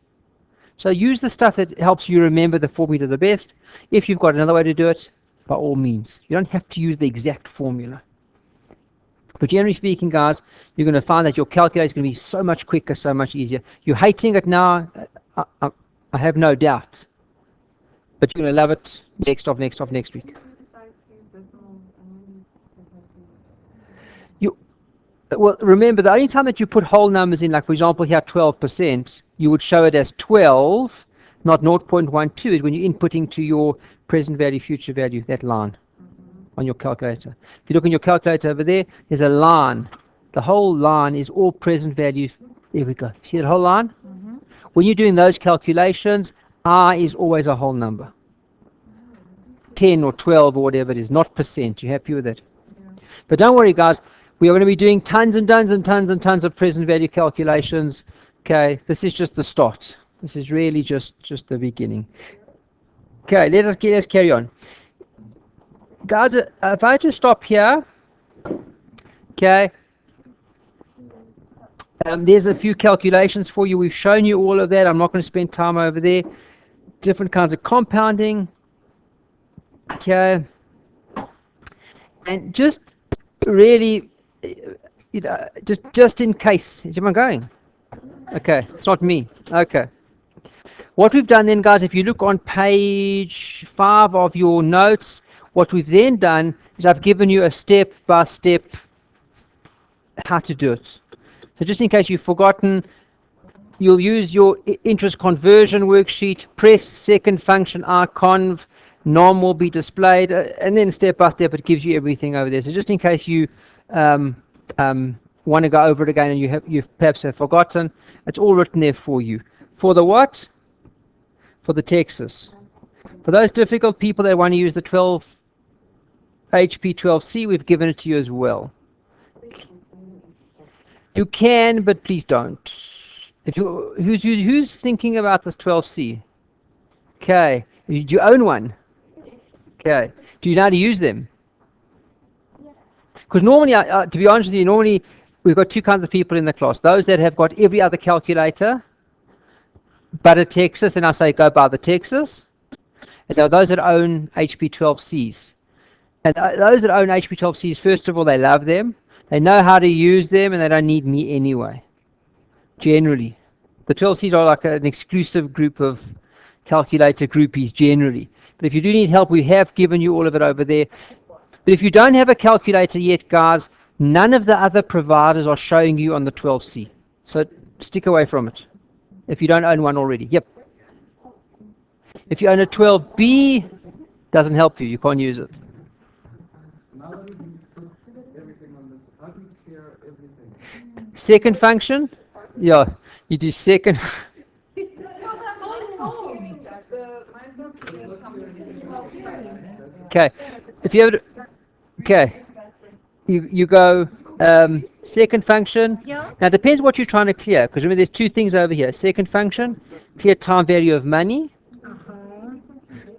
So use the stuff that helps you remember the formula the best. If you've got another way to do it, by all means. You don't have to use the exact formula. But generally speaking, guys, you're going to find that your calculator is going to be so much quicker, so much easier. You're hating it now, I have no doubt. But you're going to love it next week. Well, remember, the only time that you put whole numbers in, like for example here 12%, you would show it as 12, not 0.12, is when you're inputting to your present value, future value, that line on your calculator. If you look in your calculator over there, there's a line. The whole line is all present value. There we go. See that whole line? When you're doing those calculations, R is always a whole number. 10 or 12 or whatever it is, not percent. You happy with it? But don't worry, guys. We are going to be doing tons and tons and tons and tons of present value calculations. Okay, this is just the start. This is really just the beginning. Okay, let's carry on. Guys, if I just stop here, okay, there's a few calculations for you. We've shown you all of that. I'm not going to spend time over there. Different kinds of compounding. Okay, and just really, just in case. Is everyone going? Okay, it's not me. Okay. What we've done then, guys, if you look on page 5 of your notes, what we've then done is I've given you a step-by-step how to do it. So just in case you've forgotten, you'll use your interest conversion worksheet, press second function rconv, norm will be displayed, and then step-by-step it gives you everything over there. So just in case you want to go over it again and you perhaps have forgotten, it's all written there for you. For the what? For the Texas. For those difficult people that want to use the 12 HP 12C, we've given it to you as well. You can, but please don't. If you who's thinking about this 12C? Okay. Do you own one? Okay. Do you know how to use them? Because normally, to be honest with you, normally we've got two kinds of people in the class. Those that have got every other calculator but a Texas, and I say go buy the Texas. And so those that own HP 12Cs. And those that own HP 12Cs, first of all, they love them. They know how to use them, and they don't need me anyway. Generally. The 12Cs are like an exclusive group of calculator groupies, generally. But if you do need help, we have given you all of it over there. But if you don't have a calculator yet, guys, none of the other providers are showing you on the 12C. So stick away from it. If you don't own one already. Yep. If you own a 12B, doesn't help you. You can't use it. Second function? Yeah, you do second. Okay. If you have, okay, you go second function. Yeah. Now it depends what you're trying to clear, because remember there's two things over here. Second function, clear time value of money.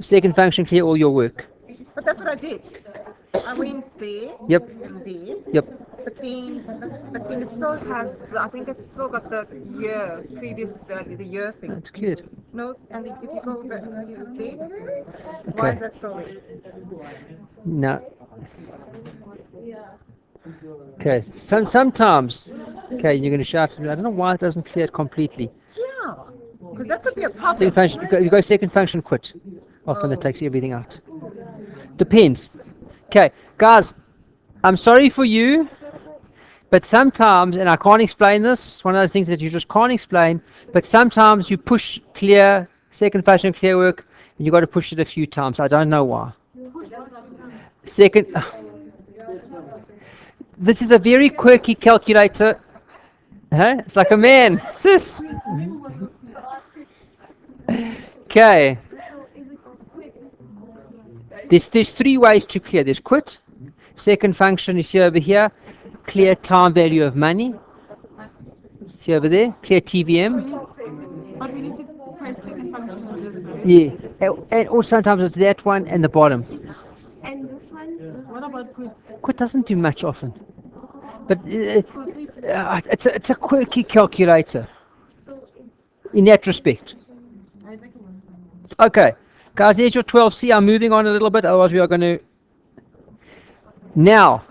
Second function, clear all your work. But that's what I did. I went there. Yep. And there. Yep. But then it still has, I think it's still got the year, previous value, the year thing. It's cleared. No, and if you go back there, why is that still there? No. Okay. Sometimes. Okay, you're going to shout at me. I don't know why it doesn't clear it completely. Yeah, because that could be a problem. Second function. You go second function quit. Often it takes everything out. Depends. Okay, guys. I'm sorry for you, but sometimes, and I can't explain this, it's one of those things that you just can't explain, but sometimes you push clear, second function clear work, and you've got to push it a few times. I don't know why. Second, this is a very quirky calculator. Huh? It's like a man. Sis. Okay. There's three ways to clear. There's quit. Second function is here over here. Clear time value of money. See over there. Clear TVM. But we need to press second function on this one. Yeah. And or sometimes it's that one and the bottom. And this one? What about quit? Quit doesn't do much often. But it's a quirky calculator. In that respect. Okay. Guys, there's your 12C. I'm moving on a little bit, otherwise we are going to... Now,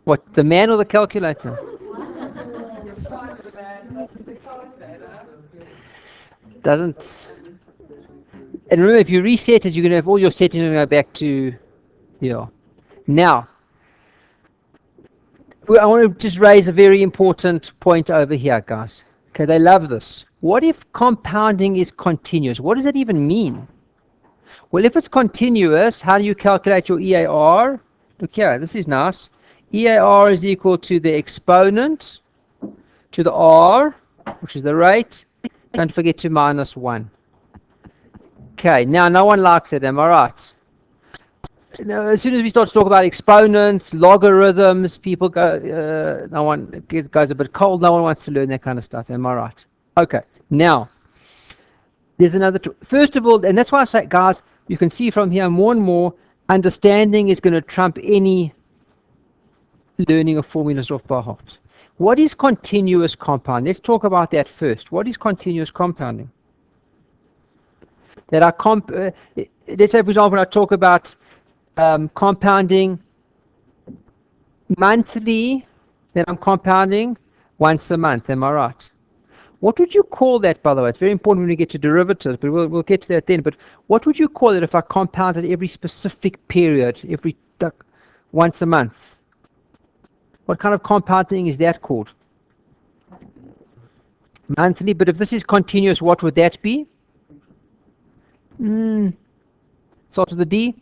What, the man or the calculator? Doesn't. And remember, if you reset it, you're going to have all your settings going to go back to here. Now, I want to just raise a very important point over here, guys. Okay, they love this. What if compounding is continuous? What does that even mean? Well, if it's continuous, how do you calculate your EAR? Look here, this is nice. EAR is equal to the exponent to the R, which is the rate. Don't forget to minus 1. Okay, now no one likes it, am I right? Now, as soon as we start to talk about exponents, logarithms, people go, no one goes a bit cold, no one wants to learn that kind of stuff, am I right? Okay, now, there's another, first of all, and that's why I say, guys, you can see from here more and more, understanding is going to trump any learning of formulas off by heart. What is continuous compound? Let's talk about that first. What is continuous compounding? That I let's say, for example, when I talk about compounding monthly, then I'm compounding once a month. Am I right? What would you call that, by the way? It's very important when we get to derivatives, but we'll get to that then. But what would you call it if I compounded every specific period, once a month? What kind of compounding is that called? Monthly. But if this is continuous, what would that be? Starts with a D.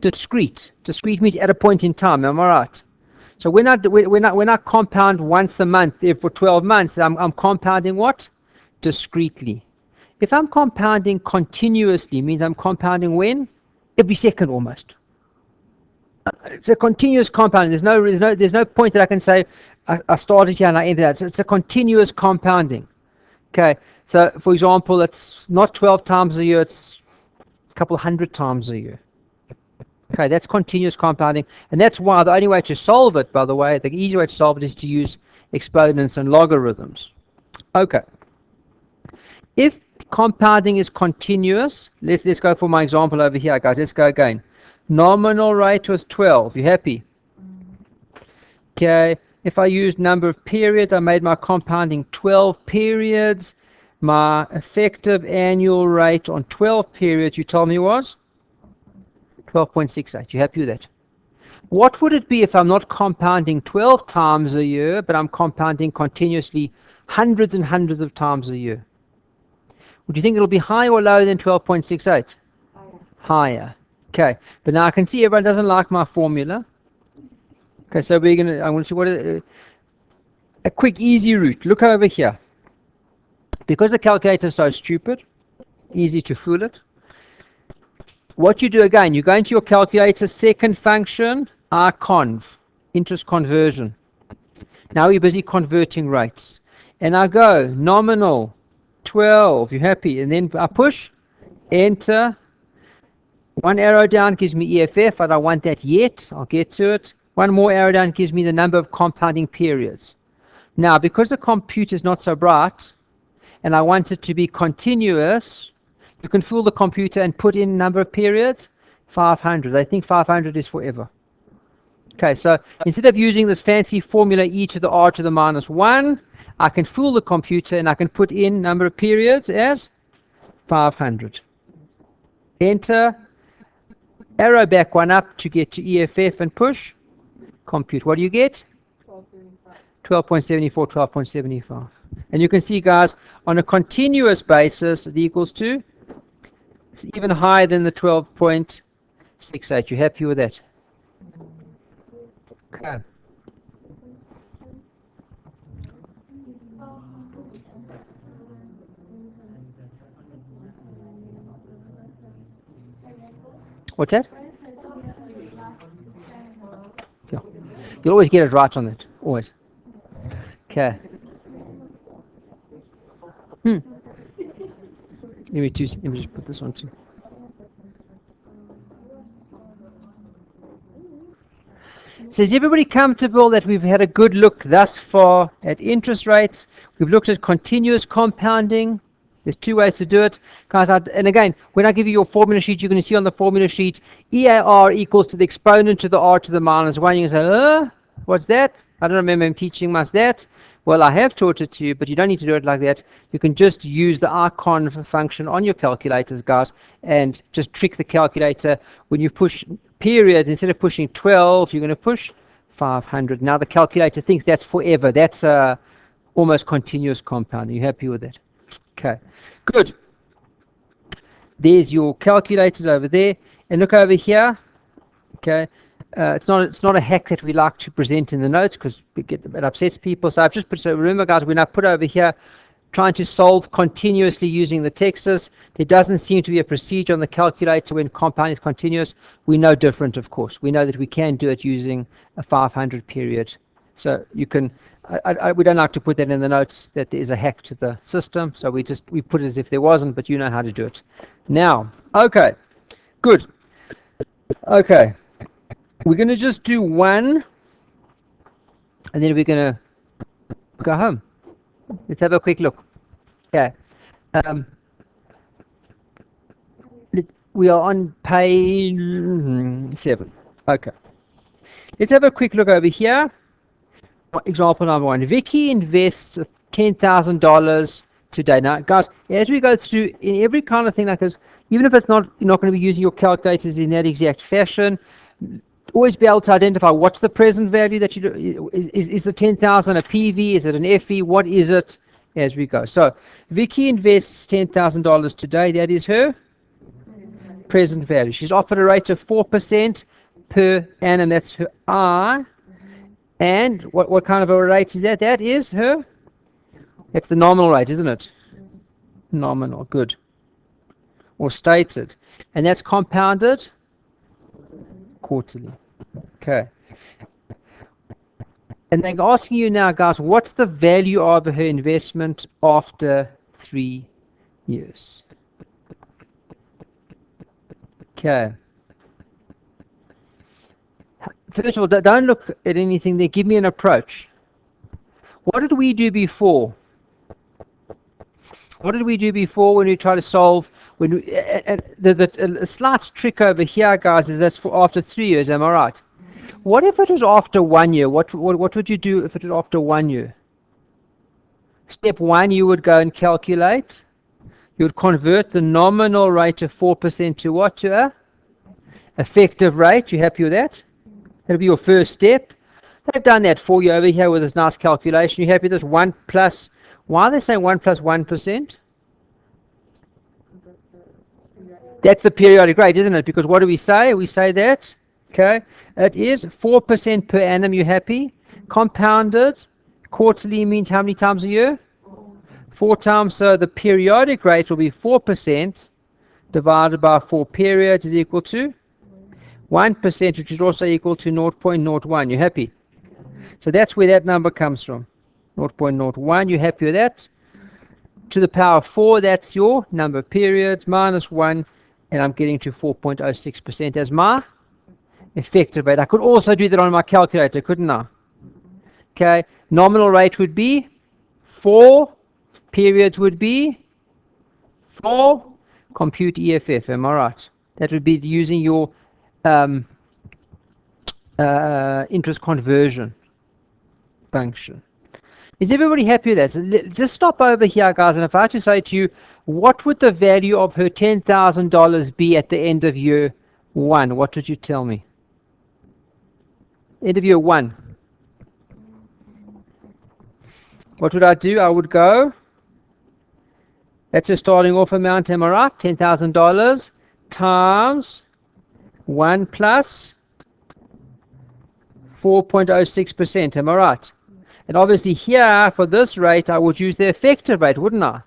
Discrete. Discrete means at a point in time. Am I right? So when I compound once a month for 12 months, I'm compounding what? Discretely. If I'm compounding continuously, means I'm compounding when? Every second almost. It's a continuous compounding. There's no point that I can say I started here and I ended that. It's a continuous compounding. Okay. So for example, it's not 12 times a year. It's a couple hundred times a year. Okay, that's continuous compounding, and that's why the only way to solve it, by the way, the easy way to solve it is to use exponents and logarithms. Okay. If compounding is continuous, let's go for my example over here, guys. Let's go again. Nominal rate was 12. You happy? Okay. If I used number of periods, I made my compounding 12 periods. My effective annual rate on 12 periods, you told me was? 12.68. You happy with that? What would it be if I'm not compounding 12 times a year, but I'm compounding continuously hundreds and hundreds of times a year? Would you think it'll be higher or lower than 12.68? Higher. Okay. But now I can see everyone doesn't like my formula. Okay, so I'm going to see what a quick, easy route. Look over here. Because the calculator is so stupid, easy to fool it. What you do again, you go into your calculator, second function, IConv, interest conversion. Now you're busy converting rates. And I go, nominal, 12, you happy? And then I push, enter. One arrow down gives me EFF, I don't want that yet, I'll get to it. One more arrow down gives me the number of compounding periods. Now, because the computer is not so bright, and I want it to be continuous, you can fool the computer and put in number of periods, 500. They think 500 is forever. Okay, so instead of using this fancy formula e to the r to the minus 1, I can fool the computer and I can put in number of periods as 500. Enter, arrow back one up to get to EFF and push, compute. What do you get? 12.74, 12.75. And you can see, guys, on a continuous basis, it equals to, it's even higher than the 12.68. You happy with that? Okay. What's that? Yeah. You'll always get it right on that. Always. Okay. Let me just put this on too. So is everybody comfortable that we've had a good look thus far at interest rates? We've looked at continuous compounding. There's two ways to do it. Guys, and again, when I give you your formula sheet, you're going to see on the formula sheet, EAR equals to the exponent to the r to the minus 1. You can say, What's that? I don't remember him teaching us that. Well, I have taught it to you, but you don't need to do it like that. You can just use the icon function on your calculators, guys, and just trick the calculator. When you push periods, instead of pushing 12, you're going to push 500. Now the calculator thinks that's forever. That's almost continuous compound. Are you happy with that? Okay, good. There's your calculators over there. And look over here. Okay. It's not a hack that we like to present in the notes because it upsets people. So I've just put, so remember guys, when I put over here trying to solve continuously using the Texas, there doesn't seem to be a procedure on the calculator when compound is continuous. We know different, of course. We know that we can do it using a 500 period. So you can, we don't like to put that in the notes that there is a hack to the system. So we put it as if there wasn't, but you know how to do it. Now, okay, good. Okay. We're going to just do one, and then we're going to go home. Let's have a quick look. Okay. We are on page 7. Okay. Let's have a quick look over here. Example number 1. Vicky invests $10,000 today. Now, guys, as we go through in every kind of thing like this, even if it's not, you're not going to be using your calculators in that exact fashion, always be able to identify what's the present value that you do. Is the 10,000 a PV? Is it an FE? What is it as we go? So Vicky invests $10,000 today. That is her present value. She's offered a rate of 4% per annum. That's her I. And what kind of a rate is that? That is her. That's the nominal rate, isn't it? Nominal. Good. Or stated. And that's compounded quarterly. Okay. And they're asking you now, guys, what's the value of her investment after 3 years? Okay. First of all, don't look at anything there. Give me an approach. What did we do before? What did we do before when we try to solve? When we, the slight trick over here, guys, is that's for after 3 years. Am I right? What if it was after 1 year? What would you do if it was after 1 year? Step 1, you would go and calculate. You would convert the nominal rate of 4% to what? To a effective rate. You happy with that? That'll be your first step. They've done that for you over here with this nice calculation. You happy with this 1 plus? Why are they saying 1 plus 1%? That's the periodic rate, isn't it? Because what do we say? We say that, okay, it is 4% per annum. You happy? Compounded quarterly means how many times a year? 4 times. So the periodic rate will be 4% divided by 4 periods is equal to 1%, which is also equal to 0.01. You happy? So that's where that number comes from. 0.01, you happy with that? To the power of 4, that's your number of periods, minus 1, and I'm getting to 4.06% as my effective rate. I could also do that on my calculator, couldn't I? Okay, nominal rate would be 4, periods would be 4, compute EFF, am I right? That would be using your interest conversion function. Is everybody happy with that? So just stop over here, guys, and if I had to say to you, what would the value of her $10,000 be at the end of year 1? What would you tell me? End of year 1. What would I do? I would go, that's her starting off amount, am I right? $10,000 times 1 plus 4.06%, am I right? And obviously here, for this rate, I would use the effective rate, wouldn't I?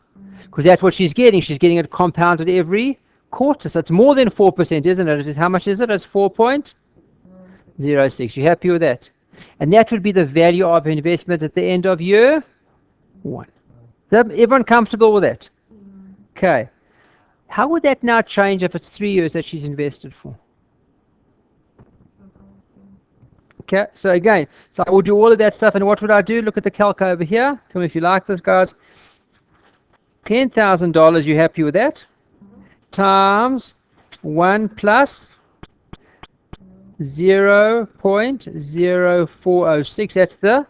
Because that's what she's getting. She's getting it compounded every quarter. So it's more than 4%, isn't it? How much is it? It's 4.06. You happy with that? And that would be the value of her investment at the end of year 1. Is everyone comfortable with that? Okay. How would that now change if it's 3 years that she's invested for? Okay, so again, so I will do all of that stuff, and what would I do? Look at the calc over here. Tell me if you like this, guys. $10,000, you happy with that? Times 1 plus 0.0406. That's the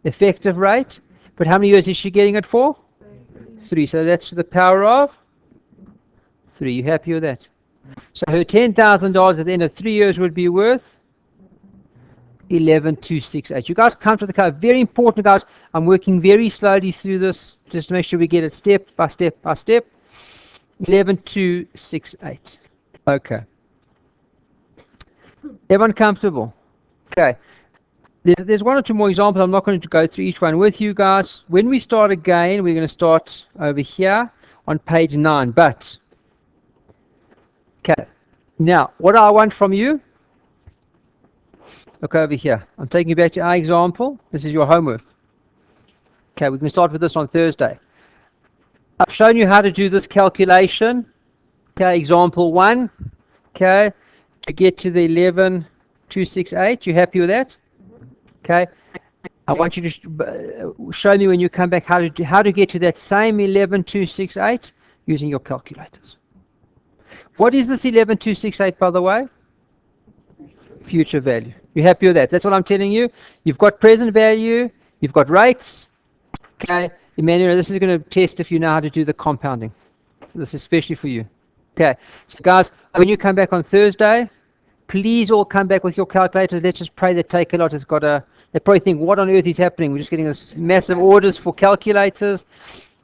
effective rate. But how many years is she getting it for? 3. So that's to the power of 3. You happy with that? So her $10,000 at the end of 3 years would be worth 11,268. You guys come to the car. Very important, guys. I'm working very slowly through this just to make sure we get it step by step by step. 11,268. Okay. Everyone comfortable? Okay. There's one or two more examples. I'm not going to go through each one with you guys. When we start again, we're going to start over here on page 9. But, okay. Now, what do I want from you? Look over here. I'm taking you back to our example. This is your homework. Okay, we can start with this on Thursday. I've shown you how to do this calculation. Okay, example 1. Okay, to get to the 11,268. You happy with that? Okay. I want you to show me when you come back how to get to that same 11,268 using your calculators. What is this 11,268, by the way? Future value. You happy with that? That's what I'm telling you. You've got present value. You've got rates. Okay. Emmanuel, this is going to test if you know how to do the compounding. So this is especially for you. Okay. So guys, when you come back on Thursday, please all come back with your calculator. Let's just pray that Take A Lot has got a... They probably think, what on earth is happening? We're just getting this massive orders for calculators.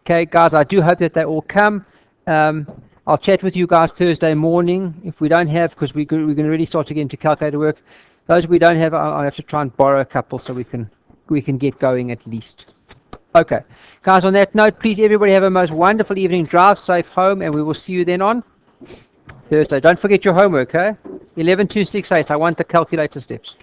Okay, guys, I do hope that they all come. I'll chat with you guys Thursday morning. If we don't have, because we're going to really start to get into calculator work. Those we don't have, I'll have to try and borrow a couple so we can get going at least. Okay, guys, on that note, please everybody have a most wonderful evening. Drive safe home, and we will see you then on Thursday. Don't forget your homework, okay? 11,268. I want the calculator steps.